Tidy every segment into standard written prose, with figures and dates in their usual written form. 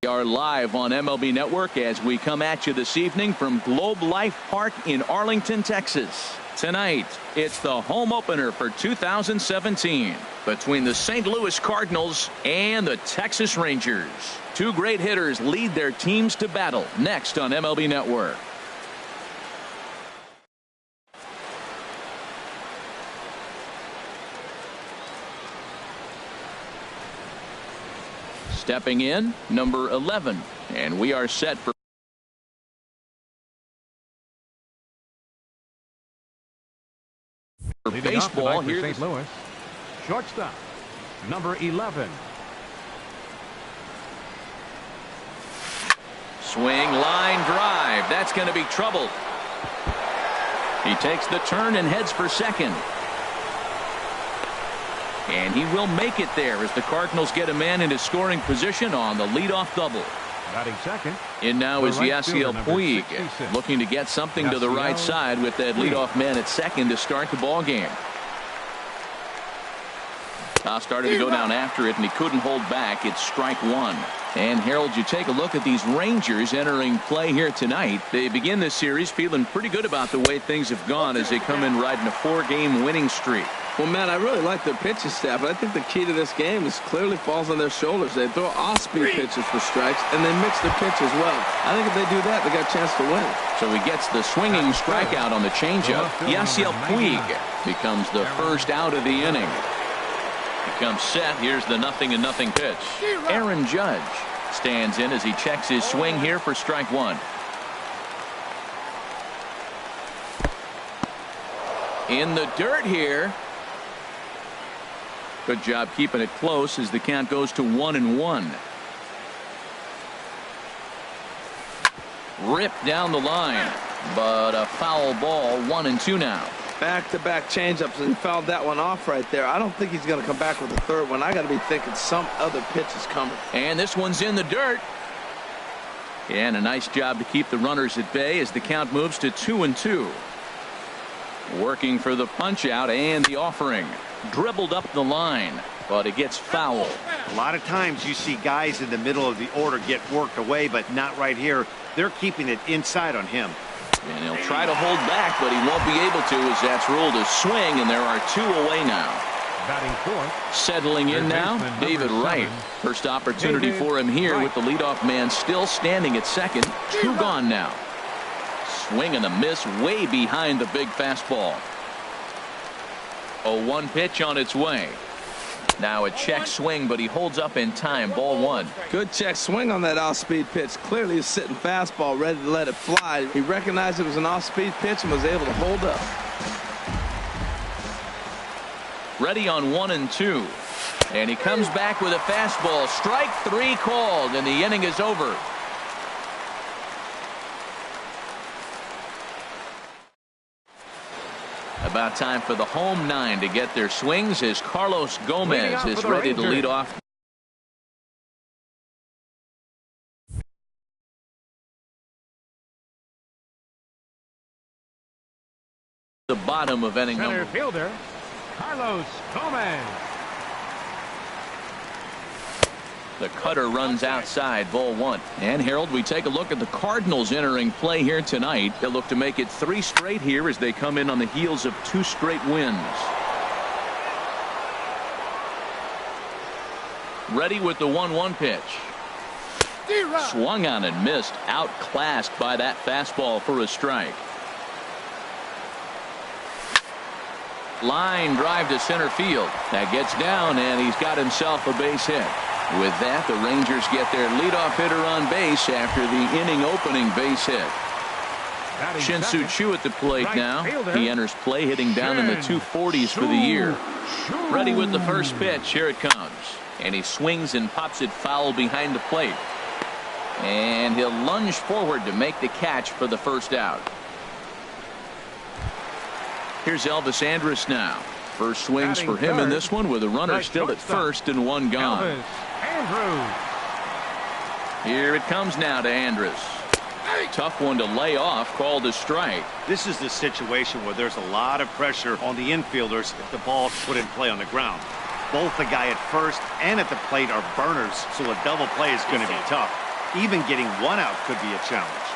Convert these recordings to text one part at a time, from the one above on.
are live on MLB Network as we come at you this evening from Globe Life Park in Arlington, Texas. Tonight, it's the home opener for 2017 between the St. Louis Cardinals and the Texas Rangers. Two great hitters lead their teams to battle next on MLB Network. Stepping in, number 11, and we are set for baseball here. St. Louis, shortstop, number 11. Swing, line drive. That's going to be trouble. He takes the turn and heads for second. And he will make it there as the Cardinals get a man into scoring position on the leadoff double. Batting second. In now is right Yasiel Puig, looking to get something to the right side with that leadoff man at second to start the ball game. Started to go down after it, and he couldn't hold back. It's strike one. And Harold, you take a look at these Rangers entering play here tonight. They begin this series feeling pretty good about the way things have gone as they come in riding a 4-game winning streak. Well, Matt, I really like their pitching staff, but I think the key to this game is clearly falls on their shoulders. They throw off-speed pitches for strikes, and they mix their pitch as well. I think if they do that, they got a chance to win. So he gets the swinging strikeout on the changeup. Yasiel Puig becomes the first out of the inning. He comes set. Here's the 0-0 pitch. Aaron Judge stands in as he checks his swing here for strike one. In the dirt here. Good job keeping it close as the count goes to 1-1. Ripped down the line, but a foul ball. 1-2 now. Back-to-back changeups, and he fouled that one off right there. I don't think he's going to come back with a third one. I got to be thinking some other pitch is coming. And this one's in the dirt. And a nice job to keep the runners at bay as the count moves to 2-2. Working for the punch out and the offering. Dribbled up the line, but it gets foul. A lot of times you see guys in the middle of the order get worked away, but not right here. They're keeping it inside on him. And he'll try to hold back, but he won't be able to as that's ruled a swing, and there are two away now. Batting fourth. Settling in now, David Wright. First opportunity for him here with the leadoff man still standing at second. Two gone now. Swing and a miss way behind the big fastball. 0-1 pitch on its way. Now a check swing, but he holds up in time. Ball one. Good check swing on that off-speed pitch. Clearly a sitting fastball ready to let it fly. He recognized it was an off-speed pitch and was able to hold up. Ready on 1-2. And he comes back with a fastball. Strike three called, and the inning is over. About time for the home nine to get their swings as Carlos Gomez is ready to lead off. The bottom of inning Center number. fielder, Carlos Gomez. The cutter runs outside, ball one. And Harold, we take a look at the Cardinals entering play here tonight. They'll look to make it 3 straight here as they come in on the heels of 2 straight wins. Ready with the 1-1 pitch. Swung on and missed, outclassed by that fastball for a strike. Line drive to center field. That gets down, and he's got himself a base hit. With that, the Rangers get their leadoff hitter on base after the inning opening base hit. Shin-Soo Choo at the plate now. He enters play hitting down in the 240s for the year. Ready with the first pitch. Here it comes. And he swings and pops it foul behind the plate. And he'll lunge forward to make the catch for the first out. Here's Elvis Andrus now. First swings for him in this one with a runner still at first and one gone. Here it comes now to Andrus. Tough one to lay off, called a strike. This is the situation where there's a lot of pressure on the infielders if the ball's put in play on the ground. Both the guy at first and at the plate are burners, so a double play is going to be tough. Even getting one out could be a challenge.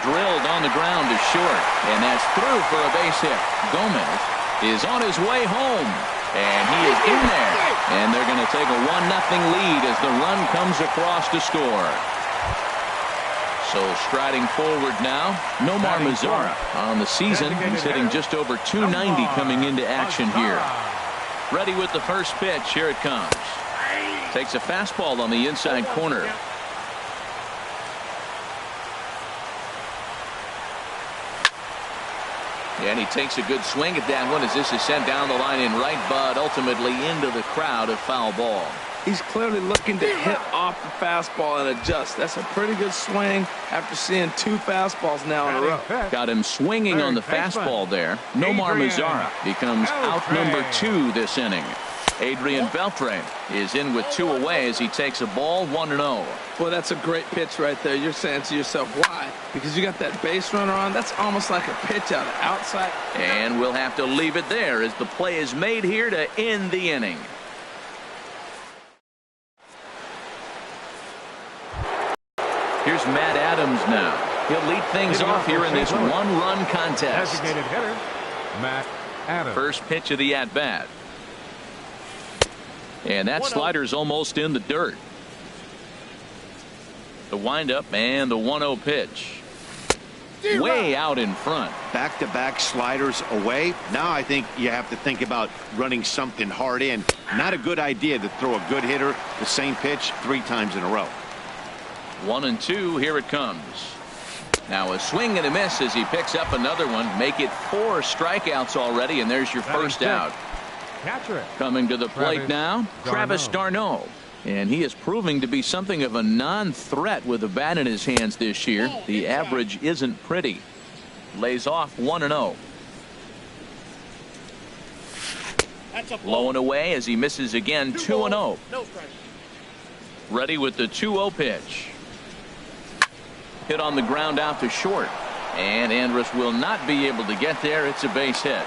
Drilled on the ground to short, and that's through for a base hit. Gomez is on his way home, and he is in there. And they're going to take a 1-0 lead as the run comes across to score. So striding forward now, Nomar Mazara on the season. He's hitting just over 290 coming into action here. Ready with the first pitch. Here it comes. Takes a fastball on the inside corner. And he takes a good swing at that one as this is sent down the line in right, but ultimately into the crowd, a foul ball. He's clearly looking to hit off the fastball and adjust. That's a pretty good swing after seeing 2 fastballs now in a row. Got him swinging on the fastball there. Nomar Mazara becomes out number 2 this inning. Adrian Beltre is in with 2 away as he takes a ball 1-0. Well, that's a great pitch right there. You're saying to yourself, why? Because you got that base runner on. That's almost like a pitch out of outside. And we'll have to leave it there as the play is made here to end the inning. Here's Matt Adams now. He'll lead things off here in this 1-run contest. Designated hitter, Matt Adams. First pitch of the at-bat. And that slider's almost in the dirt. The windup and the 1-0 pitch. Way out in front. Back-to-back sliders away. Now I think you have to think about running something hard in. Not a good idea to throw a good hitter the same pitch 3 times in a row. 1-2. Here it comes. Now a swing and a miss as he picks up another one. Make it 4 strikeouts already, and there's your first out. Coming to the plate now, Travis d'Arnaud. And he is proving to be something of a non-threat with a bat in his hands this year. The average isn't pretty. Lays off 1-0. Low and away as he misses again, 2-0. Ready with the 2-0 pitch. Hit on the ground out to short. And Andrus will not be able to get there. It's a base hit.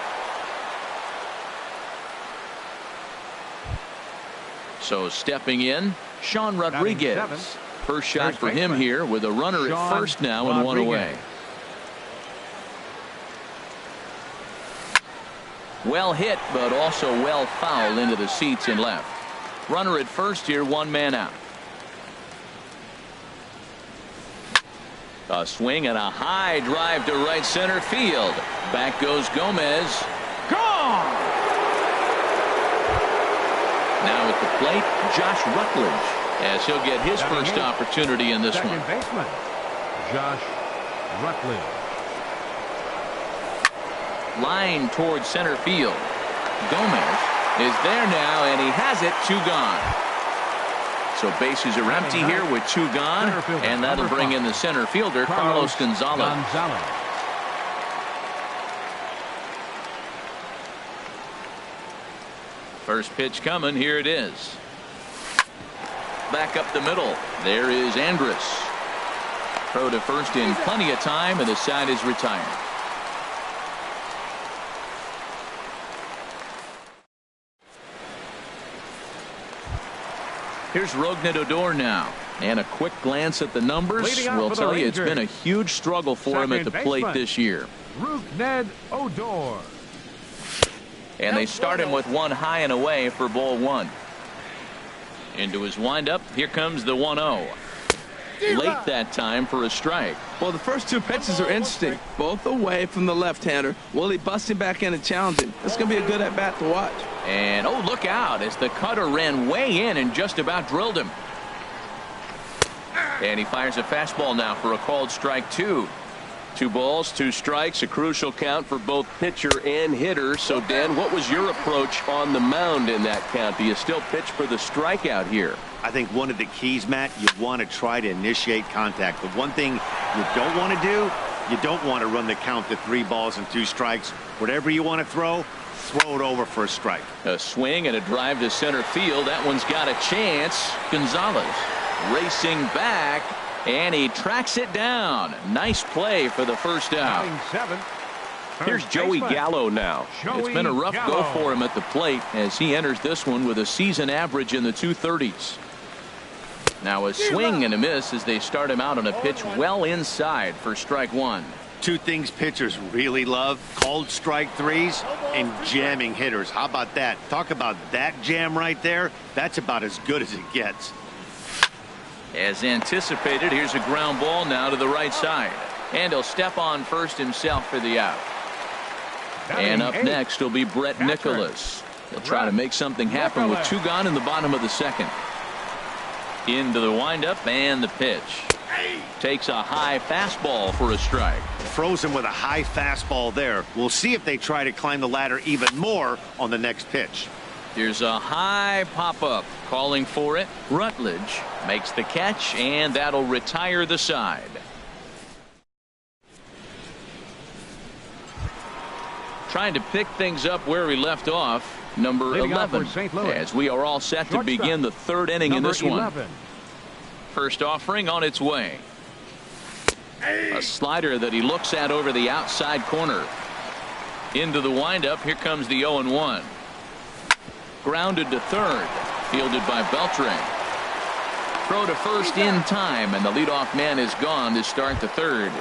So stepping in, Sean Rodriguez. First shot for him here with a runner at first now and 1 away. Well hit, but also well fouled into the seats and left. Runner at first here, 1 man out. A swing and a high drive to right center field. Back goes Gomez. Gone! Now at the plate, Josh Rutledge, as he'll get his first opportunity in this one. Baseman, Josh Rutledge. Line towards center field. Gomez is there now, and he has it. 2 gone. So bases are empty here with 2 gone, and that'll bring in the center fielder, Carlos Gonzalez. First pitch coming. Here it is. Back up the middle. There is Andrus. Throw to first in plenty of time, and the side is retired. Here's Rougned Odor now. And a quick glance at the numbers will tell you it's been a huge struggle for him at the plate this year. Rougned Odor. And they start him with 1 high and away for ball 1. Into his windup. Here comes the 1-0. Late that time for a strike. Well, the first 2 pitches are interesting. Both away from the left-hander. Will he bust him back in and challenge him? It's going to be a good at-bat to watch. And, oh, look out as the cutter ran way in and just about drilled him. And he fires a fastball now for a called strike 2. 2 balls, 2 strikes, a crucial count for both pitcher and hitter. So, Dan, what was your approach on the mound in that count? Do you still pitch for the strikeout here? I think one of the keys, Matt, you want to try to initiate contact. The one thing you don't want to do, you don't want to run the count to 3 balls and 2 strikes. Whatever you want to throw it over for a strike. A swing and a drive to center field. That one's got a chance. Gonzalez racing back. And he tracks it down. Nice play for the first out. Here's Joey Gallo now. It's been a rough go for him at the plate as he enters this one with a season average in the 230s. Now a swing and a miss as they start him out on a pitch well inside for strike one. Two things pitchers really love: called strike threes and jamming hitters. How about that? Talk about that jam right there. That's about as good as it gets. As anticipated, here's a ground ball now to the right side. And he'll step on first himself for the out. And up next will be Brett Nicholas. He'll try to make something happen with two gone in the bottom of the second. Into the windup and the pitch. Takes a high fastball for a strike. Throws him with a high fastball there. We'll see if they try to climb the ladder even more on the next pitch. Here's a high pop-up. Calling for it. Rutledge makes the catch, and that'll retire the side. Trying to pick things up where we left off, number 11, as we are all set to begin the third inning in this one. First offering on its way. A slider that he looks at over the outside corner. Into the windup. Here comes the 0-1. Grounded to third. Fielded by Beltran. Throw to first in time, and the leadoff man is gone to start the third.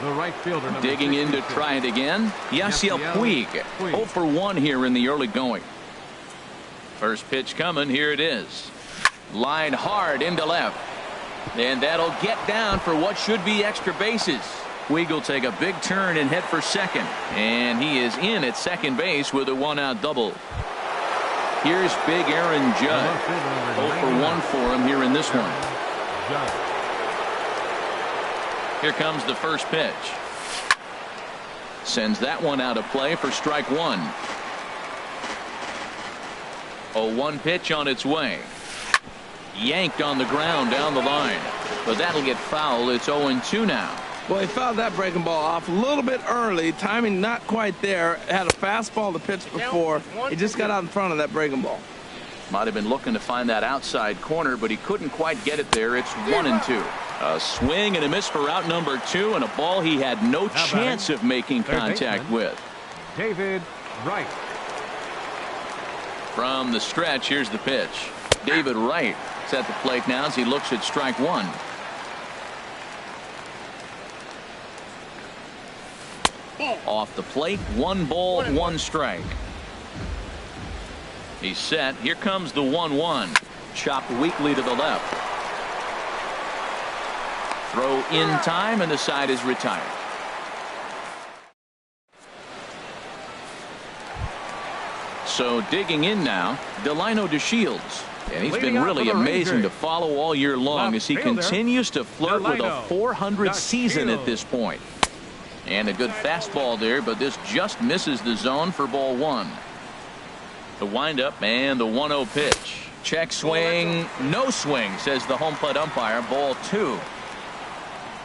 The right fielder, digging in to try it again. Yasiel Puig. 0 for 1 here in the early going. First pitch coming. Here it is. Line hard into left. And that'll get down for what should be extra bases. Puig will take a big turn and head for second. And he is in at second base with a 1-out double. Here's big Aaron Judge. 0 for 1 for him here in this one. Here comes the first pitch. Sends that one out of play for strike one. 0-1 pitch on its way. Yanked on the ground down the line. But that'll get foul. It's 0-2 now. Well, he fouled that breaking ball off a little bit early. Timing not quite there. Had a fastball to pitch before. He just got out in front of that breaking ball. Might have been looking to find that outside corner, but he couldn't quite get it there. It's 1-2. A swing and a miss for out number 2, and a ball he had no chance of making contact with. David Wright. From the stretch, here's the pitch. David Wright is at the plate now as he looks at strike one. Off the plate, 1 ball, 1 strike. He's set. Here comes the 1-1. Chopped weakly to the left. Throw in time, and the side is retired. So digging in now, Delino DeShields. And he's been really amazing to follow all year long as he continues to flirt with a .400 season at this point. And a good fastball there, but this just misses the zone for ball 1. The windup and the 1-0 pitch. Check swing, no swing, says the home plate umpire. Ball 2.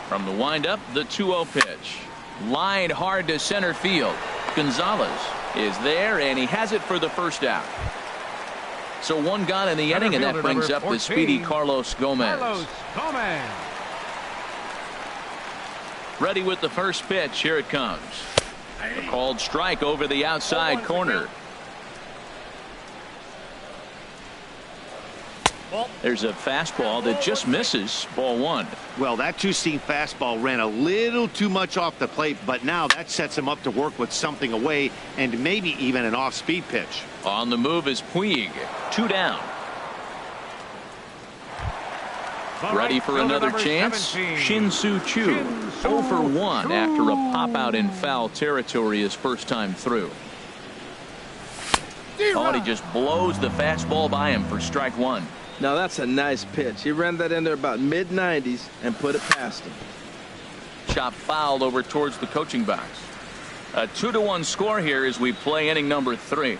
From the windup, the 2-0 pitch. Lined hard to center field. Gonzalez is there, and he has it for the first out. So 1 gone in the inning, and that brings up the speedy Carlos Gomez. Ready with the first pitch. Here it comes. A called strike over the outside corner. There's a fastball that just misses. Ball 1. Well, that two-seam fastball ran a little too much off the plate, but now that sets him up to work with something away and maybe even an off-speed pitch. On the move is Puig. 2 down. Ready for another chance. Shin-Soo Choo. 0 for 1 after a pop-out in foul territory his first time through. Oh, and he just blows the fastball by him for strike 1. Now that's a nice pitch. He ran that in there about mid-90s and put it past him. Chop fouled over towards the coaching box. A 2-1 score here as we play inning number 3.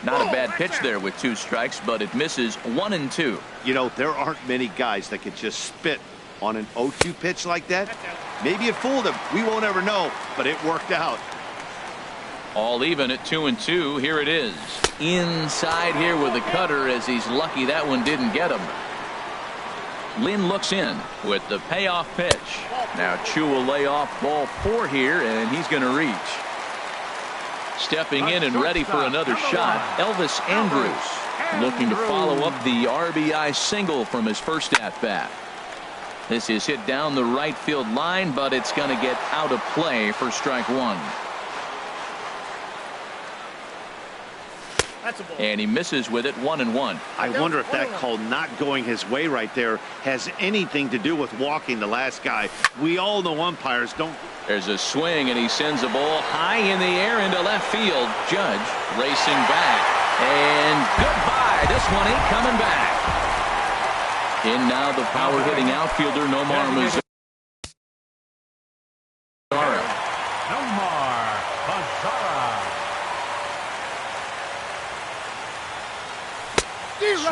Not a bad pitch there with 2 strikes, but it misses 1-2. You know, there aren't many guys that could just spit on an 0-2 pitch like that. Maybe it fooled him. We won't ever know, but it worked out. All even at 2-2. Here it is. Inside here with a cutter as he's lucky that one didn't get him. Lynn looks in with the payoff pitch. Now Chu will lay off ball 4 here, and he's going to reach. Stepping in and ready for another shot, Elvis Andrus, looking to follow up the RBI single from his first at-bat. This is hit down the right field line, but it's going to get out of play for strike 1. And he misses with it, 1-1. I wonder if that call not going his way right there has anything to do with walking the last guy. We all know umpires don't. There's a swing, and he sends a ball high in the air into left field. Judge racing back. And goodbye. This one ain't coming back. In now the power-hitting outfielder, Nomar Mazara.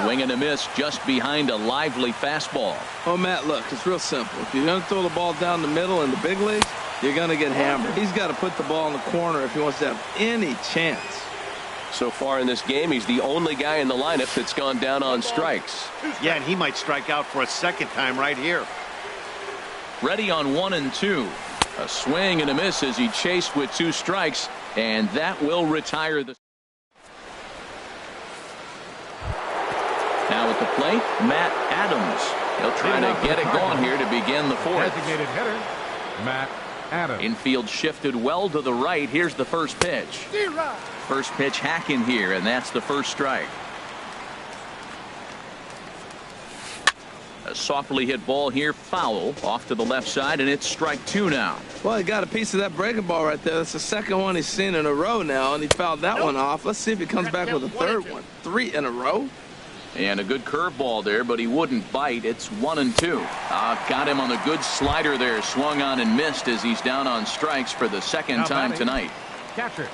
Swing and a miss just behind a lively fastball. Oh, Matt, look, it's real simple. If you're going to throw the ball down the middle in the big leagues, you're going to get hammered. He's got to put the ball in the corner if he wants to have any chance. So far in this game, he's the only guy in the lineup that's gone down on strikes. Yeah, and he might strike out for a second time right here. Ready on 1-2. A swing and a miss as he chased with 2 strikes, and that will retire the. Now at the plate, Matt Adams. He'll try to get it going here to begin the 4th. Designated hitter, Matt Adams. Infield shifted well to the right. Here's the first pitch. First pitch hacking here, and that's the first strike. A softly hit ball here, foul off to the left side, and it's strike 2 now. Well, he got a piece of that breaking ball right there. That's the second one he's seen in a row now, and he fouled that one off. Let's see if he comes back with a third one. 3 in a row. And a good curveball there, but he wouldn't bite. It's 1-2. Got him on a good slider there. Swung on and missed as he's down on strikes for the second time tonight. Catcher.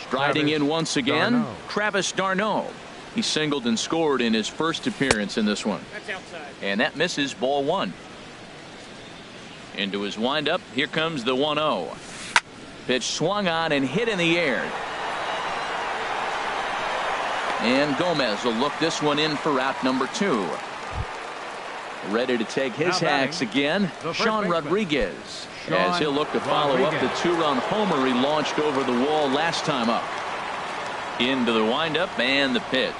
Striding in once again, Travis d'Arnaud. He singled and scored in his first appearance in this one. That's outside. And that misses, ball 1. Into his windup. Here comes the 1-0. Pitch swung on and hit in the air. And Gomez will look this one in for out number 2. Ready to take his hacks again, Sean Rodriguez, as he'll look to follow up the 2-run homer he launched over the wall last time up. Into the windup and the pitch.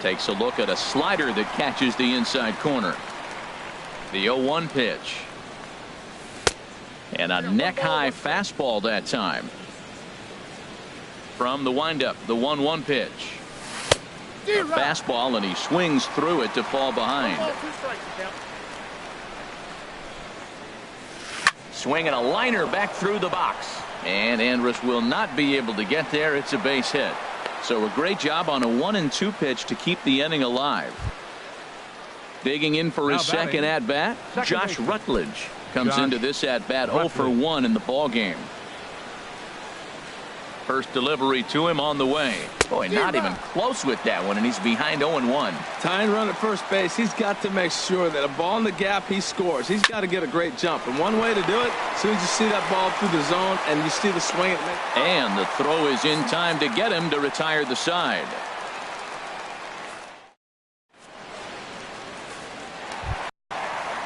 Takes a look at a slider that catches the inside corner. The 0-1 pitch. And a neck-high fastball that time. From the windup, the 1-1 pitch. A fastball, and he swings through it to fall behind. Swinging a liner back through the box. And Andrus will not be able to get there. It's a base hit. So a great job on a 1-2 pitch to keep the inning alive. Digging in for his second at-bat, Josh Rutledge comes into this at-bat 0 for 1 in the ball game. First delivery to him on the way. Boy, not even close with that one, and he's behind 0-1. Tying run at first base, he's got to make sure that a ball in the gap he scores. He's got to get a great jump, and one way to do it, as soon as you see that ball through the zone and you see the swing. And the throw is in time to get him to retire the side.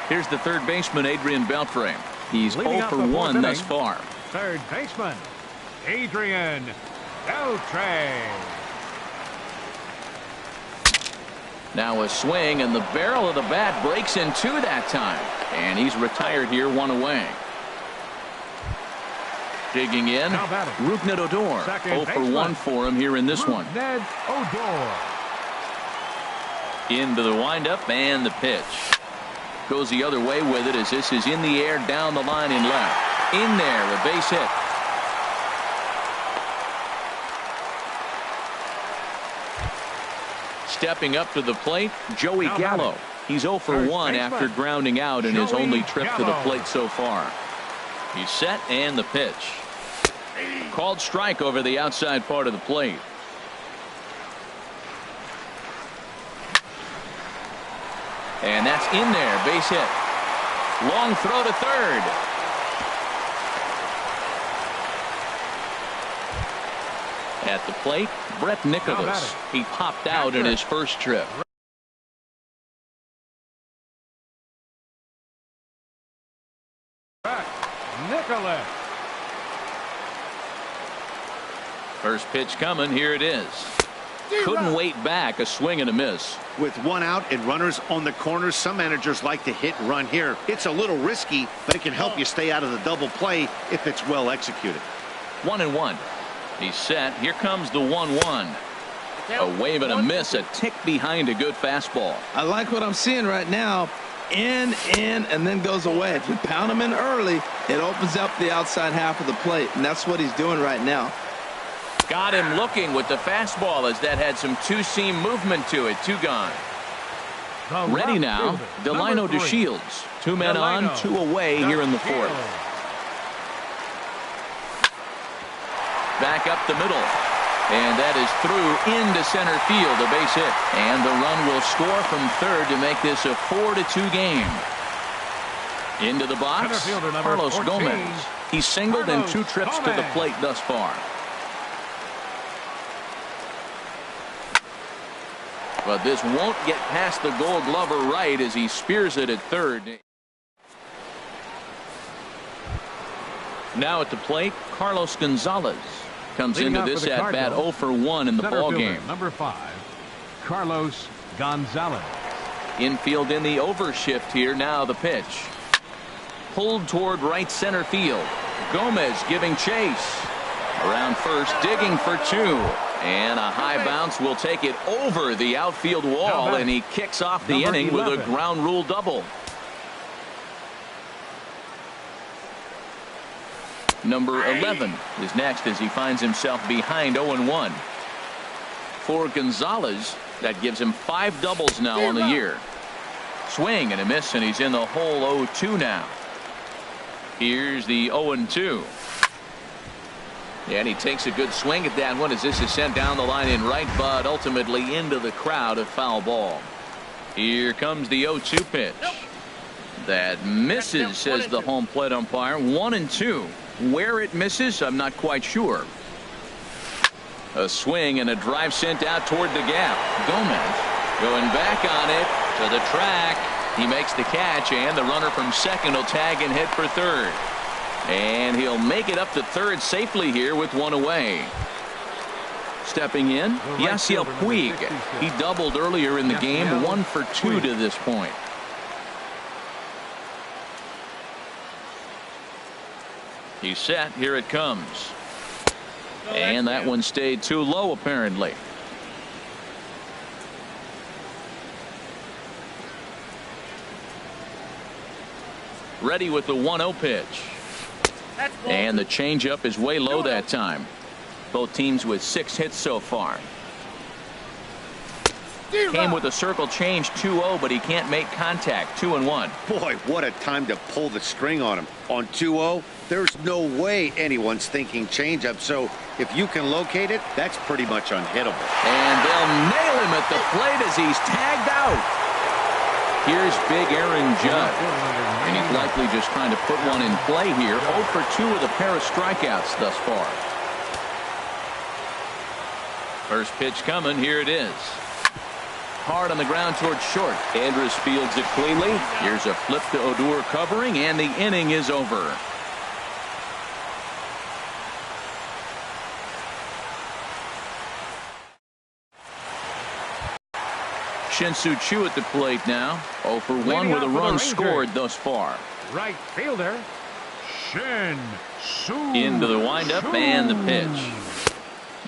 Here's the third baseman, Adrian Beltre. He's 0 for 1 thus far. Third baseman, Adrian Beltre. Now a swing, and the barrel of the bat breaks in 2 that time. And he's retired here, 1 away. Digging in, Rougned Odor. 0 for 1 for him here in this one. Odor. Into the windup and the pitch. Goes the other way with it as this is in the air down the line and left. In there, a base hit. Stepping up to the plate, Joey Gallo. He's 0 for 1 after grounding out in his only trip to the plate so far. He's set, and the pitch. Called strike over the outside part of the plate. And that's in there, base hit. Long throw to third. At the plate, Brett Nicholas. He popped out in his first trip. a left. First pitch coming. Here it is. Couldn't wait back. A swing and a miss. With one out and runners on the corners, some managers like to hit and run here. It's a little risky, but it can help you stay out of the double play if it's well executed. 1-1. He's set. Here comes the 1-1. A wave and a miss. A tick behind a good fastball. I like what I'm seeing right now. In, and then goes away. If you pound him in early, it opens up the outside half of the plate, and that's what he's doing right now. Got him looking with the fastball as that had some two-seam movement to it. 2 gone. Ready now. Delino to Shields. 2 men on, 2 away here in the 4th. Back up the middle. And that is through into center field, a base hit. And the run will score from third to make this a 4-2 game. Into the box, Carlos Gomez. He singled in 2 trips to the plate thus far. But this won't get past the Gold Glover right as he spears it at third. Now at the plate, Carlos Gonzalez comes into this at bat 0 for 1 in the ball game. Number 5, Carlos Gonzalez. Infield in the overshift here. Now the pitch. Pulled toward right center field. Gomez giving chase. Around first, digging for 2. And a high bounce will take it over the outfield wall, and he kicks off the inning with a ground rule double. Number 11 is next as he finds himself behind 0-1. For Gonzalez, that gives him 5 doubles now on the year. Swing and a miss, and he's in the hole 0-2 now. Here's the 0-2. And he takes a good swing at that one as this is sent down the line in right, but ultimately into the crowd, a foul ball. Here comes the 0-2 pitch. That misses, says the home plate umpire. 1-2. Where it misses, I'm not quite sure. A swing and a drive sent out toward the gap. Gomez going back on it to the track. He makes the catch, and the runner from second will tag and hit for third. And he'll make it up to third safely here with 1 away. Stepping in, Yasiel Puig. He doubled earlier in the game, 1 for 2 to this point. He's set. Here it comes. And that one stayed too low, apparently. Ready with the 1-0 pitch. And the changeup is way low that time. Both teams with 6 hits so far. Came with a circle change 2-0, but he can't make contact. 2-1. Boy, what a time to pull the string on him. On 2-0, there's no way anyone's thinking changeup. So if you can locate it, that's pretty much unhittable. And they'll nail him at the plate as he's tagged out. Here's big Aaron Judd. And he's likely just trying to put one in play here. 0 for 2 with a pair of strikeouts thus far. First pitch coming. Here it is. Hard on the ground towards short. Andrus fields it cleanly. Here's a flip to Odor covering, and the inning is over. Shin-Soo Choo at the plate now. 0 for 1 with a run scored thus far. Right fielder, Shin-Soo. Into the windup and the pitch.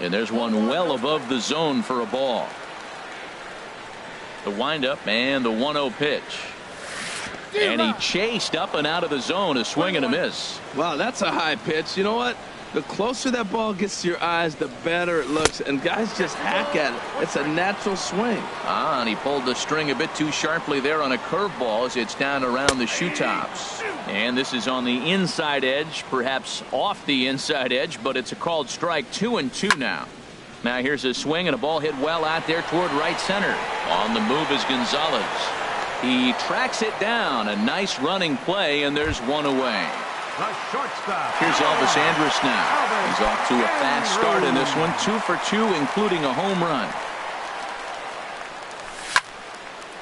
And there's one well above the zone for a ball. The windup and the 1-0 pitch. And he chased up and out of the zone. A swing and a miss. Wow, that's a high pitch. You know what? The closer that ball gets to your eyes, the better it looks. And guys just hack at it. It's a natural swing. And he pulled the string a bit too sharply there on a curveball as it's down around the shoe tops. And this is on the inside edge, perhaps off the inside edge, but it's a called strike. 2-2 now. Now here's a swing and a ball hit well out there toward right center. On the move is Gonzalez. He tracks it down. A nice running play, and there's one away. The shortstop. Here's Elvis Andrus now. He's off to a fast start in this one. 2 for 2, including a home run.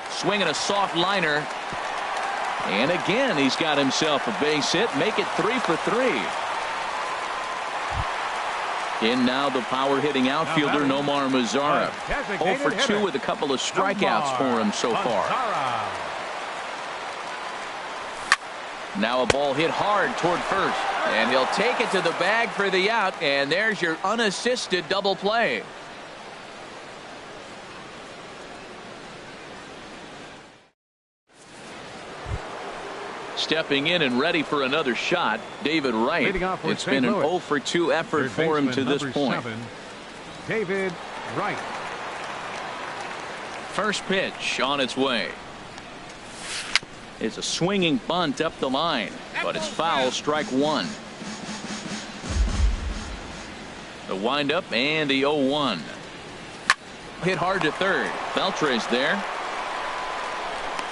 Swinging a soft liner. And again, he's got himself a base hit. Make it 3 for 3. In now the power hitting outfielder Nomar Mazara. 0 for 2 with a couple of strikeouts for him so far. Now a ball hit hard toward first. And he'll take it to the bag for the out. And there's your unassisted double play. Stepping in and ready for another shot, David Wright. It's been an 0 for 2 effort for him to this point. David Wright. First pitch on its way. It's a swinging bunt up the line, but it's foul, strike 1. The windup and the 0-1. Hit hard to third. Beltre's there.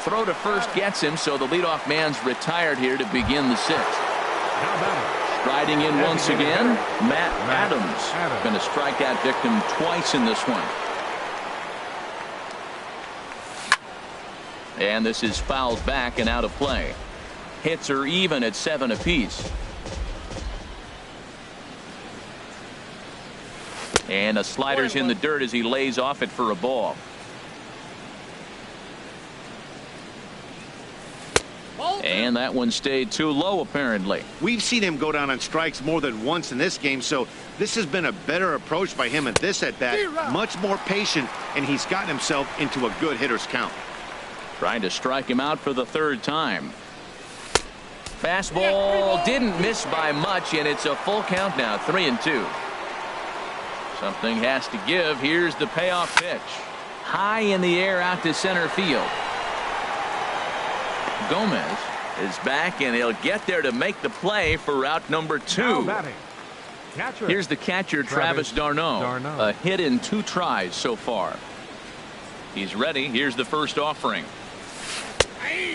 Throw to first gets him, so the leadoff man's retired here to begin the 6th. Striding in once again, Matt Adams. Been a strikeout victim twice in this one. And this is fouled back and out of play. Hits are even at 7 apiece. And a slider's in the dirt as he lays off it for a ball. And that one stayed too low, apparently. We've seen him go down on strikes more than once in this game, so this has been a better approach by him at this at-bat. Much more patient, and he's gotten himself into a good hitter's count. Trying to strike him out for the 3rd time. Fastball didn't miss by much, and it's a full count now, 3-2. Something has to give. Here's the payoff pitch. High in the air out to center field. Gomez is back, and he'll get there to make the play for out number 2. Here's the catcher, Travis d'Arnaud. A hit in 2 tries so far. He's ready. Here's the first offering.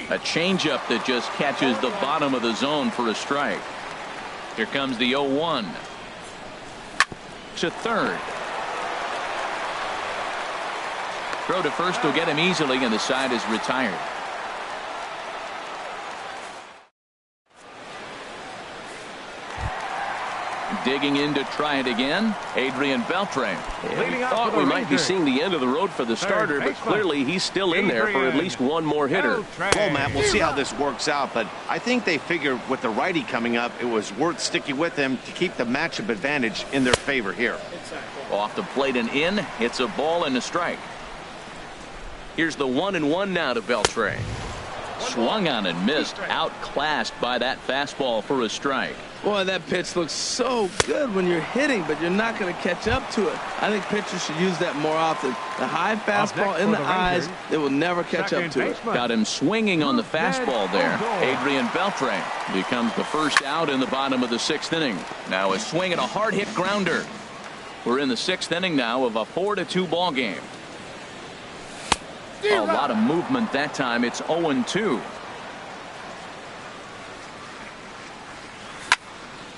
A changeup that just catches the bottom of the zone for a strike. Here comes the 0-1. To third. Throw to first will get him easily, and the side is retired. Digging in to try it again, Adrian Beltre. We thought we might be seeing the end of the road for the starter, but clearly he's still in there for at least one more hitter. Well, Matt, we'll see how this works out, but I think they figured with the righty coming up, it was worth sticking with him to keep the matchup advantage in their favor here. Off the plate and in, it's a ball and a strike. Here's the 1-1 now to Beltre. Swung on and missed, outclassed by that fastball for a strike. Boy, that pitch looks so good when you're hitting, but you're not going to catch up to it. I think pitchers should use that more often. The high fastball in the eyes, they will never catch up to it. Got him swinging on the fastball there. Adrian Beltre becomes the first out in the bottom of the 6th inning. Now a swing and a hard hit grounder. We're in the 6th inning now of a 4-2 ball game. A lot of movement that time. It's 0-2.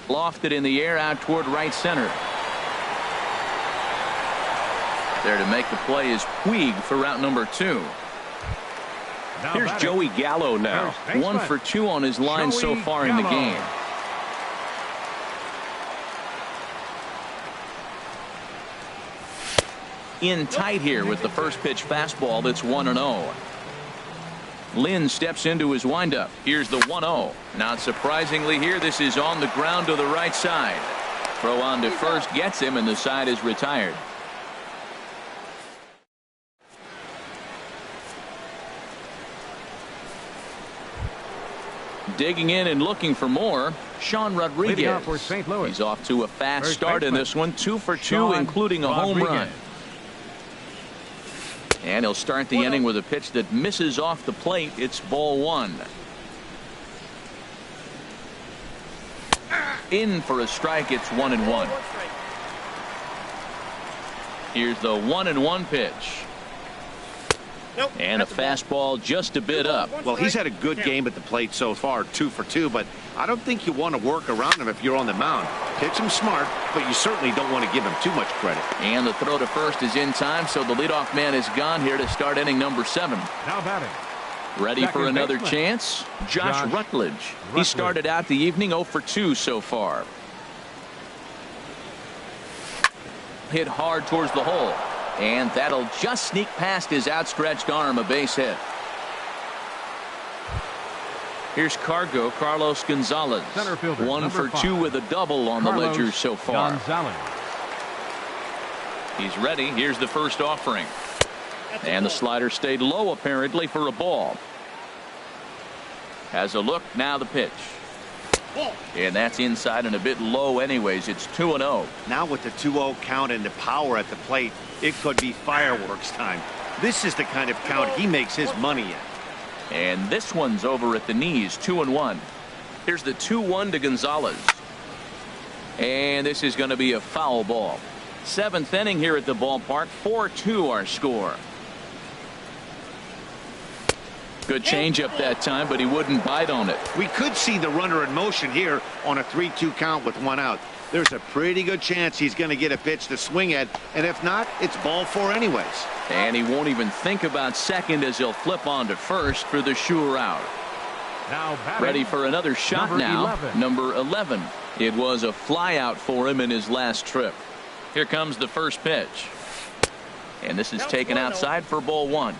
Lofted in the air out toward right center. There to make the play is Puig for route number 2. Here's Joey Gallo now. 1 for 2 on his line so far in the game. In tight here with the first pitch fastball that's 1-0. Lynn steps into his windup. Here's the 1-0. Not surprisingly here, this is on the ground to the right side. Throw on to first gets him, and the side is retired. Digging in and looking for more, Sean Rodriguez. He's off to a fast start in this one. 2 for 2, including a home run. And he'll start the inning with a pitch that misses off the plate. It's ball 1. In for a strike. It's 1-1. Here's the 1-1 pitch. And a fastball just a bit up. Well, he's had a good game at the plate so far, 2 for 2, but I don't think you want to work around him if you're on the mound. Pitch him smart, but you certainly don't want to give him too much credit. And the throw to first is in time, so the leadoff man is gone here to start inning number 7. Now batting. Ready for another chance? Josh Rutledge. He started out the evening 0 for 2 so far. Hit hard towards the hole. And that'll just sneak past his outstretched arm, a base hit. Here's Carlos Gonzalez. 1 for 2 with a double on the ledger so far. He's ready. Here's the first offering. And the slider stayed low apparently for a ball. Has a look. Now the pitch. And that's inside and a bit low anyways. It's 2-0. Now with the 2-0 count and the power at the plate, it could be fireworks time. This is the kind of count he makes his money in. And this one's over at the knees. 2-1. Here's the 2-1 to Gonzalez. And this is going to be a foul ball. 7th inning here at the ballpark. 4-2 our score. Good changeup that time, but he wouldn't bite on it. We could see the runner in motion here on a 3-2 count with 1 out. There's a pretty good chance he's going to get a pitch to swing at, and if not, it's ball 4 anyways. And he won't even think about second as he'll flip on to first for the sure out. Now ready for another shot now. 11. Number 11. It was a fly out for him in his last trip. Here comes the first pitch. And this is taken outside for ball 1.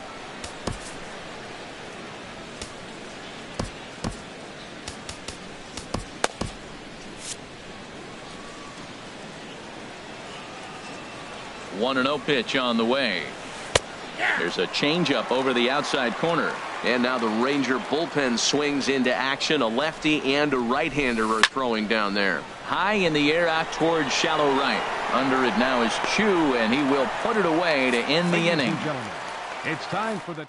One 1-0 pitch on the way. There's a changeup over the outside corner. And now the Ranger bullpen swings into action. A lefty and a right-hander are throwing down there. High in the air out towards shallow right. Under it now is Chu, and he will put it away to end the inning. It's time for the.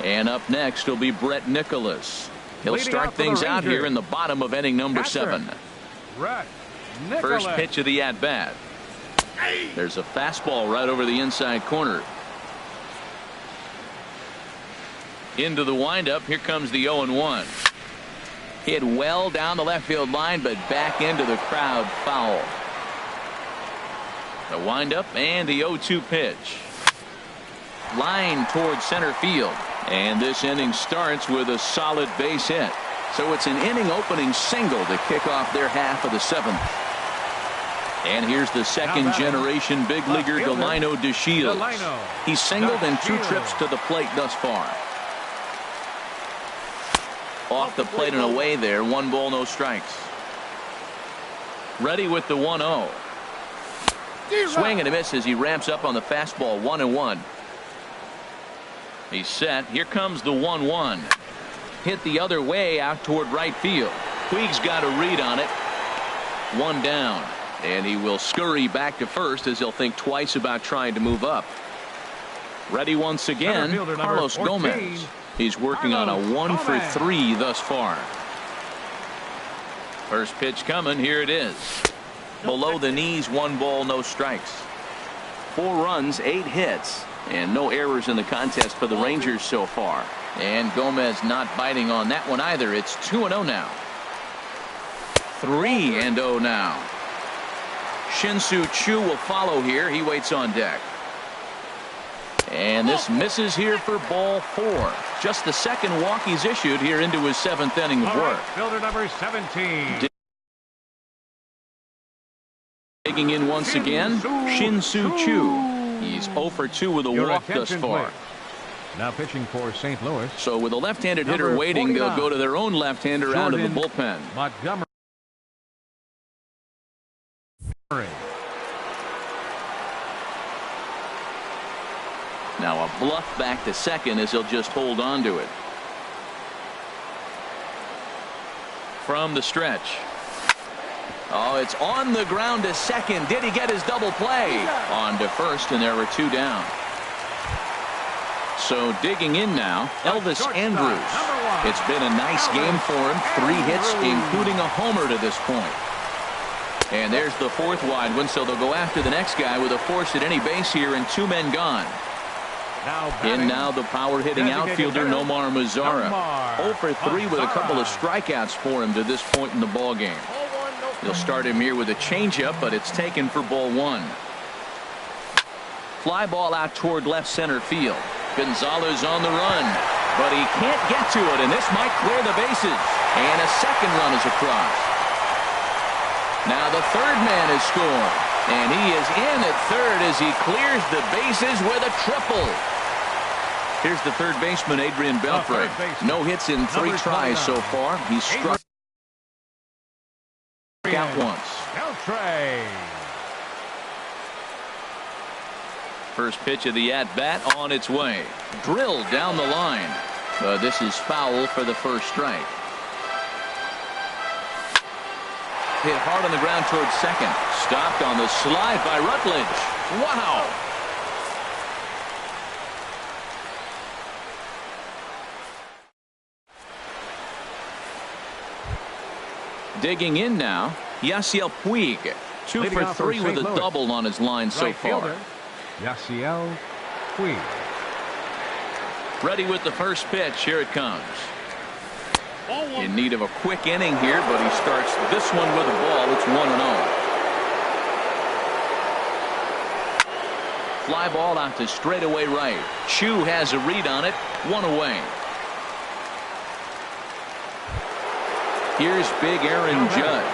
And up next will be Brett Nicholas. He'll start things out here in the bottom of inning number 7. Brett Nicholas. First pitch of the at-bat. There's a fastball right over the inside corner. Into the windup. Here comes the 0-1. Hit well down the left field line, but back into the crowd foul. The windup and the 0-2 pitch. Line towards center field. And this inning starts with a solid base hit. So it's an inning opening single to kick off their half of the 7th. And here's the second generation big leaguer Delino DeShields. He's singled in 2 trips to the plate thus far. Off the plate and away there. 1 ball, no strikes. Ready with the 1-0. Swing and a miss as he ramps up on the fastball. 1-1. He's set. Here comes the 1-1. Hit the other way out toward right field. Puig's got a read on it. 1 down. And he will scurry back to first as he'll think twice about trying to move up. Ready once again, Carlos Gomez. He's working on a 1 for 3 thus far. First pitch coming. Here it is. Below the knees. 1 ball, no strikes. 4 runs, 8 hits, and no errors in the contest for the Rangers so far. And Gomez not biting on that one either. It's 2-0 now. 3-0 now. Shin-Soo Choo will follow here. He waits on deck. And this misses here for ball 4. Just the second walk he's issued here into his 7th inning of work. Fielder number 17. Digging in once again, Shin-Soo Choo. He's 0 for 2 with a walk thus far. Now pitching for St. Louis. So with a left-handed hitter waiting, they'll go to their own left-hander out of the bullpen. Montgomery. Now a bluff back to second as he'll just hold on to it. From the stretch. Oh, it's on the ground to second. Did he get his double play? On to first, and there were 2 down. So digging in now, Elvis Andrus. It's been a nice game for him. 3 hits, including a homer to this point. And there's the 4th wide one, so they'll go after the next guy with a force at any base here and 2 men gone. In now the power-hitting outfielder Nomar Mazara. 0 for 3 with a couple of strikeouts for him to this point in the ballgame. They'll start him here with a changeup, but it's taken for ball 1. fly ball out toward left center field. Gonzalez on the run, but he can't get to it, and this might clear the bases. And a second run is across. Now the third man has scored, and he is in at third as he clears the bases with a triple. Here's the third baseman, Adrian Beltre. No hits in 3 tries so far. He's struck out once. First pitch of the at-bat on its way. Drilled down the line. But this is foul for the first strike. Hit hard on the ground towards second. Stopped on the slide by Rutledge. Wow. Digging in now, Yasiel Puig. 2 for 3 with a double on his line so far. Yasiel Puig. Ready with the first pitch. Here it comes. In need of a quick inning here, but he starts this one with a ball. It's 1-0. Fly ball out to straightaway right. Chu has a read on it. 1 away. Here's big Aaron Judge.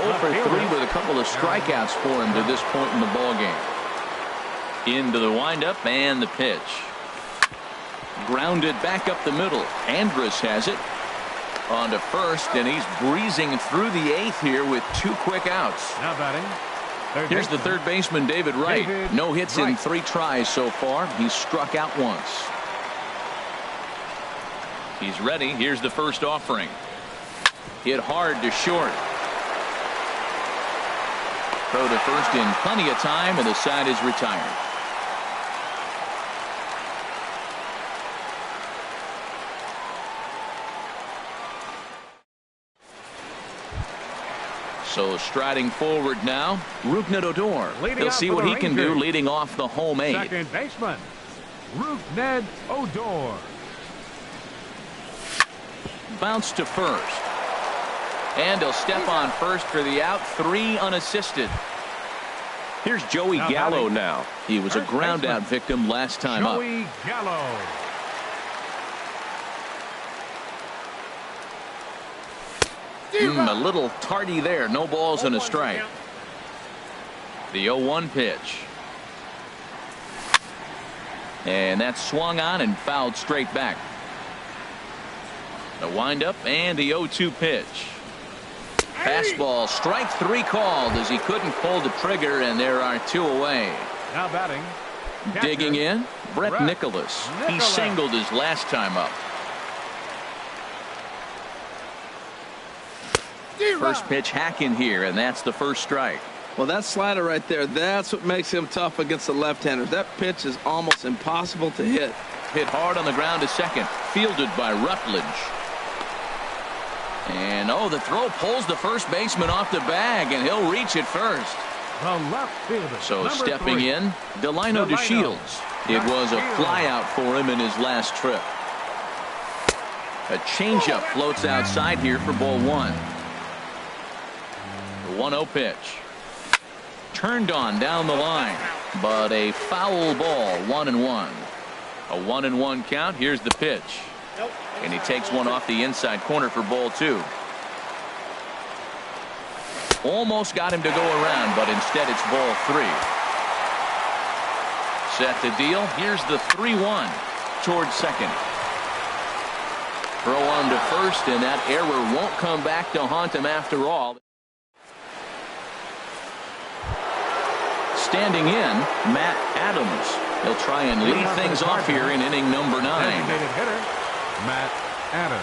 0 for 3 with a couple of strikeouts for him to this point in the ballgame. Into the windup and the pitch. Grounded back up the middle. Andrus has it. On to first, and he's breezing through the 8th here with 2 quick outs. Now batting. Here's the third baseman, David Wright. No hits in 3 tries so far. He's struck out once. He's ready. Here's the first offering. Hit hard to short. Throw to first in plenty of time, and the side is retired. So striding forward now, Rougned Odor. He'll see what he can do leading off the home 8. Second baseman, Rougned Odor. Bounce to first. And he'll step on first for the out. 3 unassisted. Here's Joey Gallo now. He was a ground out victim last time up. Joey Gallo. A little tardy there. No balls and a strike. The 0-1 pitch. And that's swung on and fouled straight back. The windup and the 0-2 pitch. Fastball, strike 3 called as he couldn't pull the trigger, and there are 2 away. Now batting. Digging in, Brett Nicholas. He singled his last time up. First pitch hack in here, and that's the first strike. Well, that slider right there, that's what makes him tough against the left-handers. That pitch is almost impossible to hit. Hit hard on the ground to second. Fielded by Rutledge. And the throw pulls the first baseman off the bag, and he'll reach it first. The left fielder. So stepping in, Delino DeShields. It was a flyout for him in his last trip. A changeup floats outside here for ball 1. The 1-0 pitch. Turned on down the line, but a foul ball. 1-1. A 1-1 count. Here's the pitch. And he takes one off the inside corner for ball 2. Almost got him to go around, but instead it's ball 3. Set the deal. Here's the 3-1 towards second. Throw on to first, and that error won't come back to haunt him after all. Standing in, Matt Adams. He'll try and lead things off here in inning number 9. Designated hitter, Matt Adams.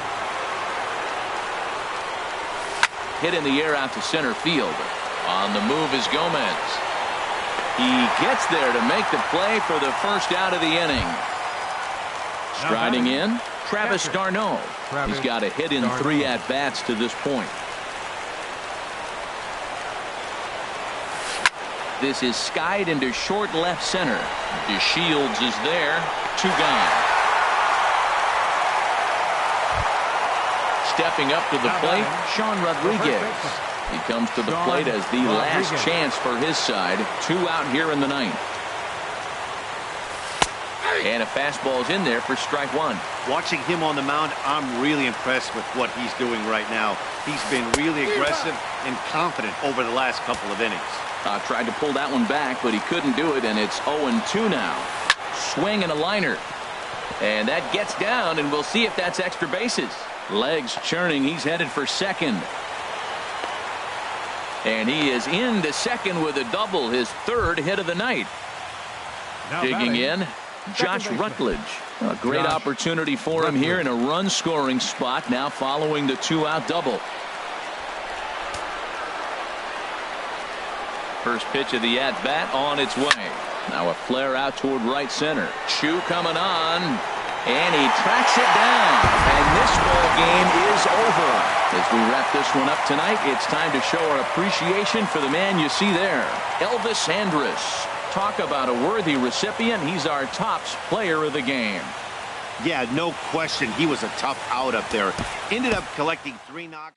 Hit in the air out to center field. On the move is Gomez. He gets there to make the play for the first out of the inning. Striding in, Travis d'Arnaud. He's got a hit in 3 at-bats to this point. This is skied into short left center. DeShields is there. 2 gone. Stepping up to the plate, Sean Rodriguez. He comes to the plate as the last chance for his side. 2 out here in the 9th. And a fastball's in there for strike one. Watching him on the mound, I'm really impressed with what he's doing right now. He's been really aggressive and confident over the last couple of innings. Tried to pull that one back, but he couldn't do it, and it's 0-2 now. Swing and a liner. And that gets down, and we'll see if that's extra bases. Legs churning. He's headed for second. And he is into second with a double, his third hit of the night. Now Digging in, Josh Rutledge. A great opportunity for him here in a run-scoring spot now following the two-out double. First pitch of the at-bat on its way. Now a flare out toward right center. Chu coming on, and he tracks it down. And this ball game is over. As we wrap this one up tonight, it's time to show our appreciation for the man you see there, Elvis Andrus. Talk about a worthy recipient. He's our tops player of the game. Yeah, no question. He was a tough out up there. Ended up collecting 3 knocks.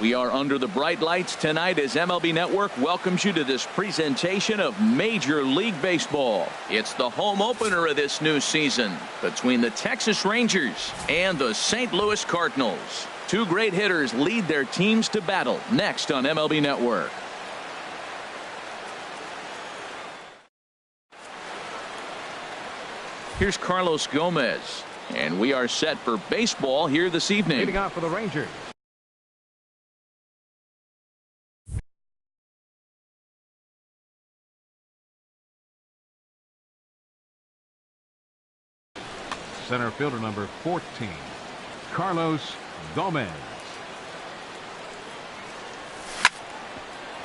We are under the bright lights tonight as MLB Network welcomes you to this presentation of Major League Baseball. It's the home opener of this new season between the Texas Rangers and the St. Louis Cardinals. Two great hitters lead their teams to battle next on MLB Network. Here's Carlos Gomez, and we are set for baseball here this evening. Leading off for the Rangers, center fielder number 14, Carlos Gomez.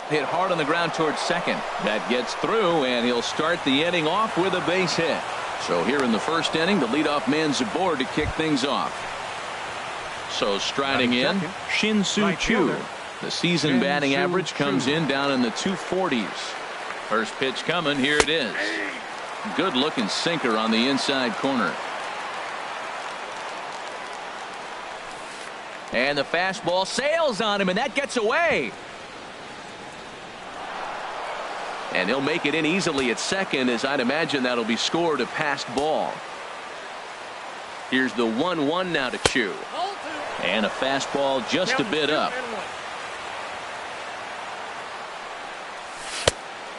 Hit hard on the ground towards second. That gets through, and he'll start the inning off with a base hit. So here in the first inning, the leadoff man's aboard to kick things off. So striding in, Shin-Soo Choo. The season batting average comes in down in the 240s. First pitch coming. Here it is. Good looking sinker on the inside corner. And the fastball sails on him, and that gets away. And he'll make it in easily at second, as I'd imagine that'll be scored a passed ball. Here's the 1-1 now to Choo. And a fastball just a bit up.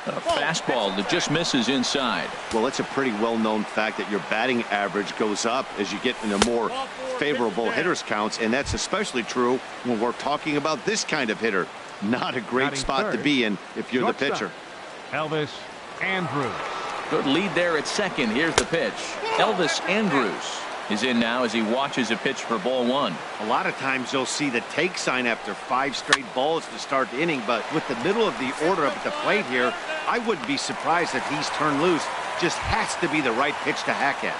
A fastball that just misses inside. Well, it's a pretty well-known fact that your batting average goes up as you get into more favorable hitters counts, and that's especially true when we're talking about this kind of hitter. Not a great spot to be in if you're the pitcher. Elvis Andrus. Good lead there at second. Here's the pitch. Elvis Andrus is in now as he watches a pitch for ball one. A lot of times you'll see the take sign after 5 straight balls to start the inning, but with the middle of the order up at the plate here, I wouldn't be surprised if he's turned loose. Just has to be the right pitch to hack at.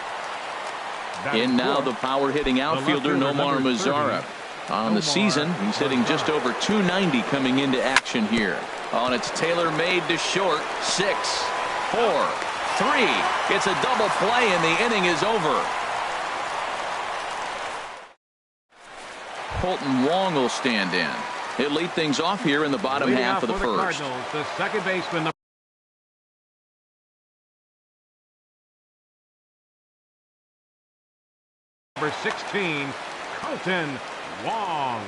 In now the power hitting outfielder Nomar Mazara. On the season, he's hitting just over 290 coming into action here. On it's Taylor made to short. 6, 4, 3. It's a double play and the inning is over. Colton Wong will stand in. He'll lead things off here in the bottom half of the first. The second baseman, number 16, Colton Wong.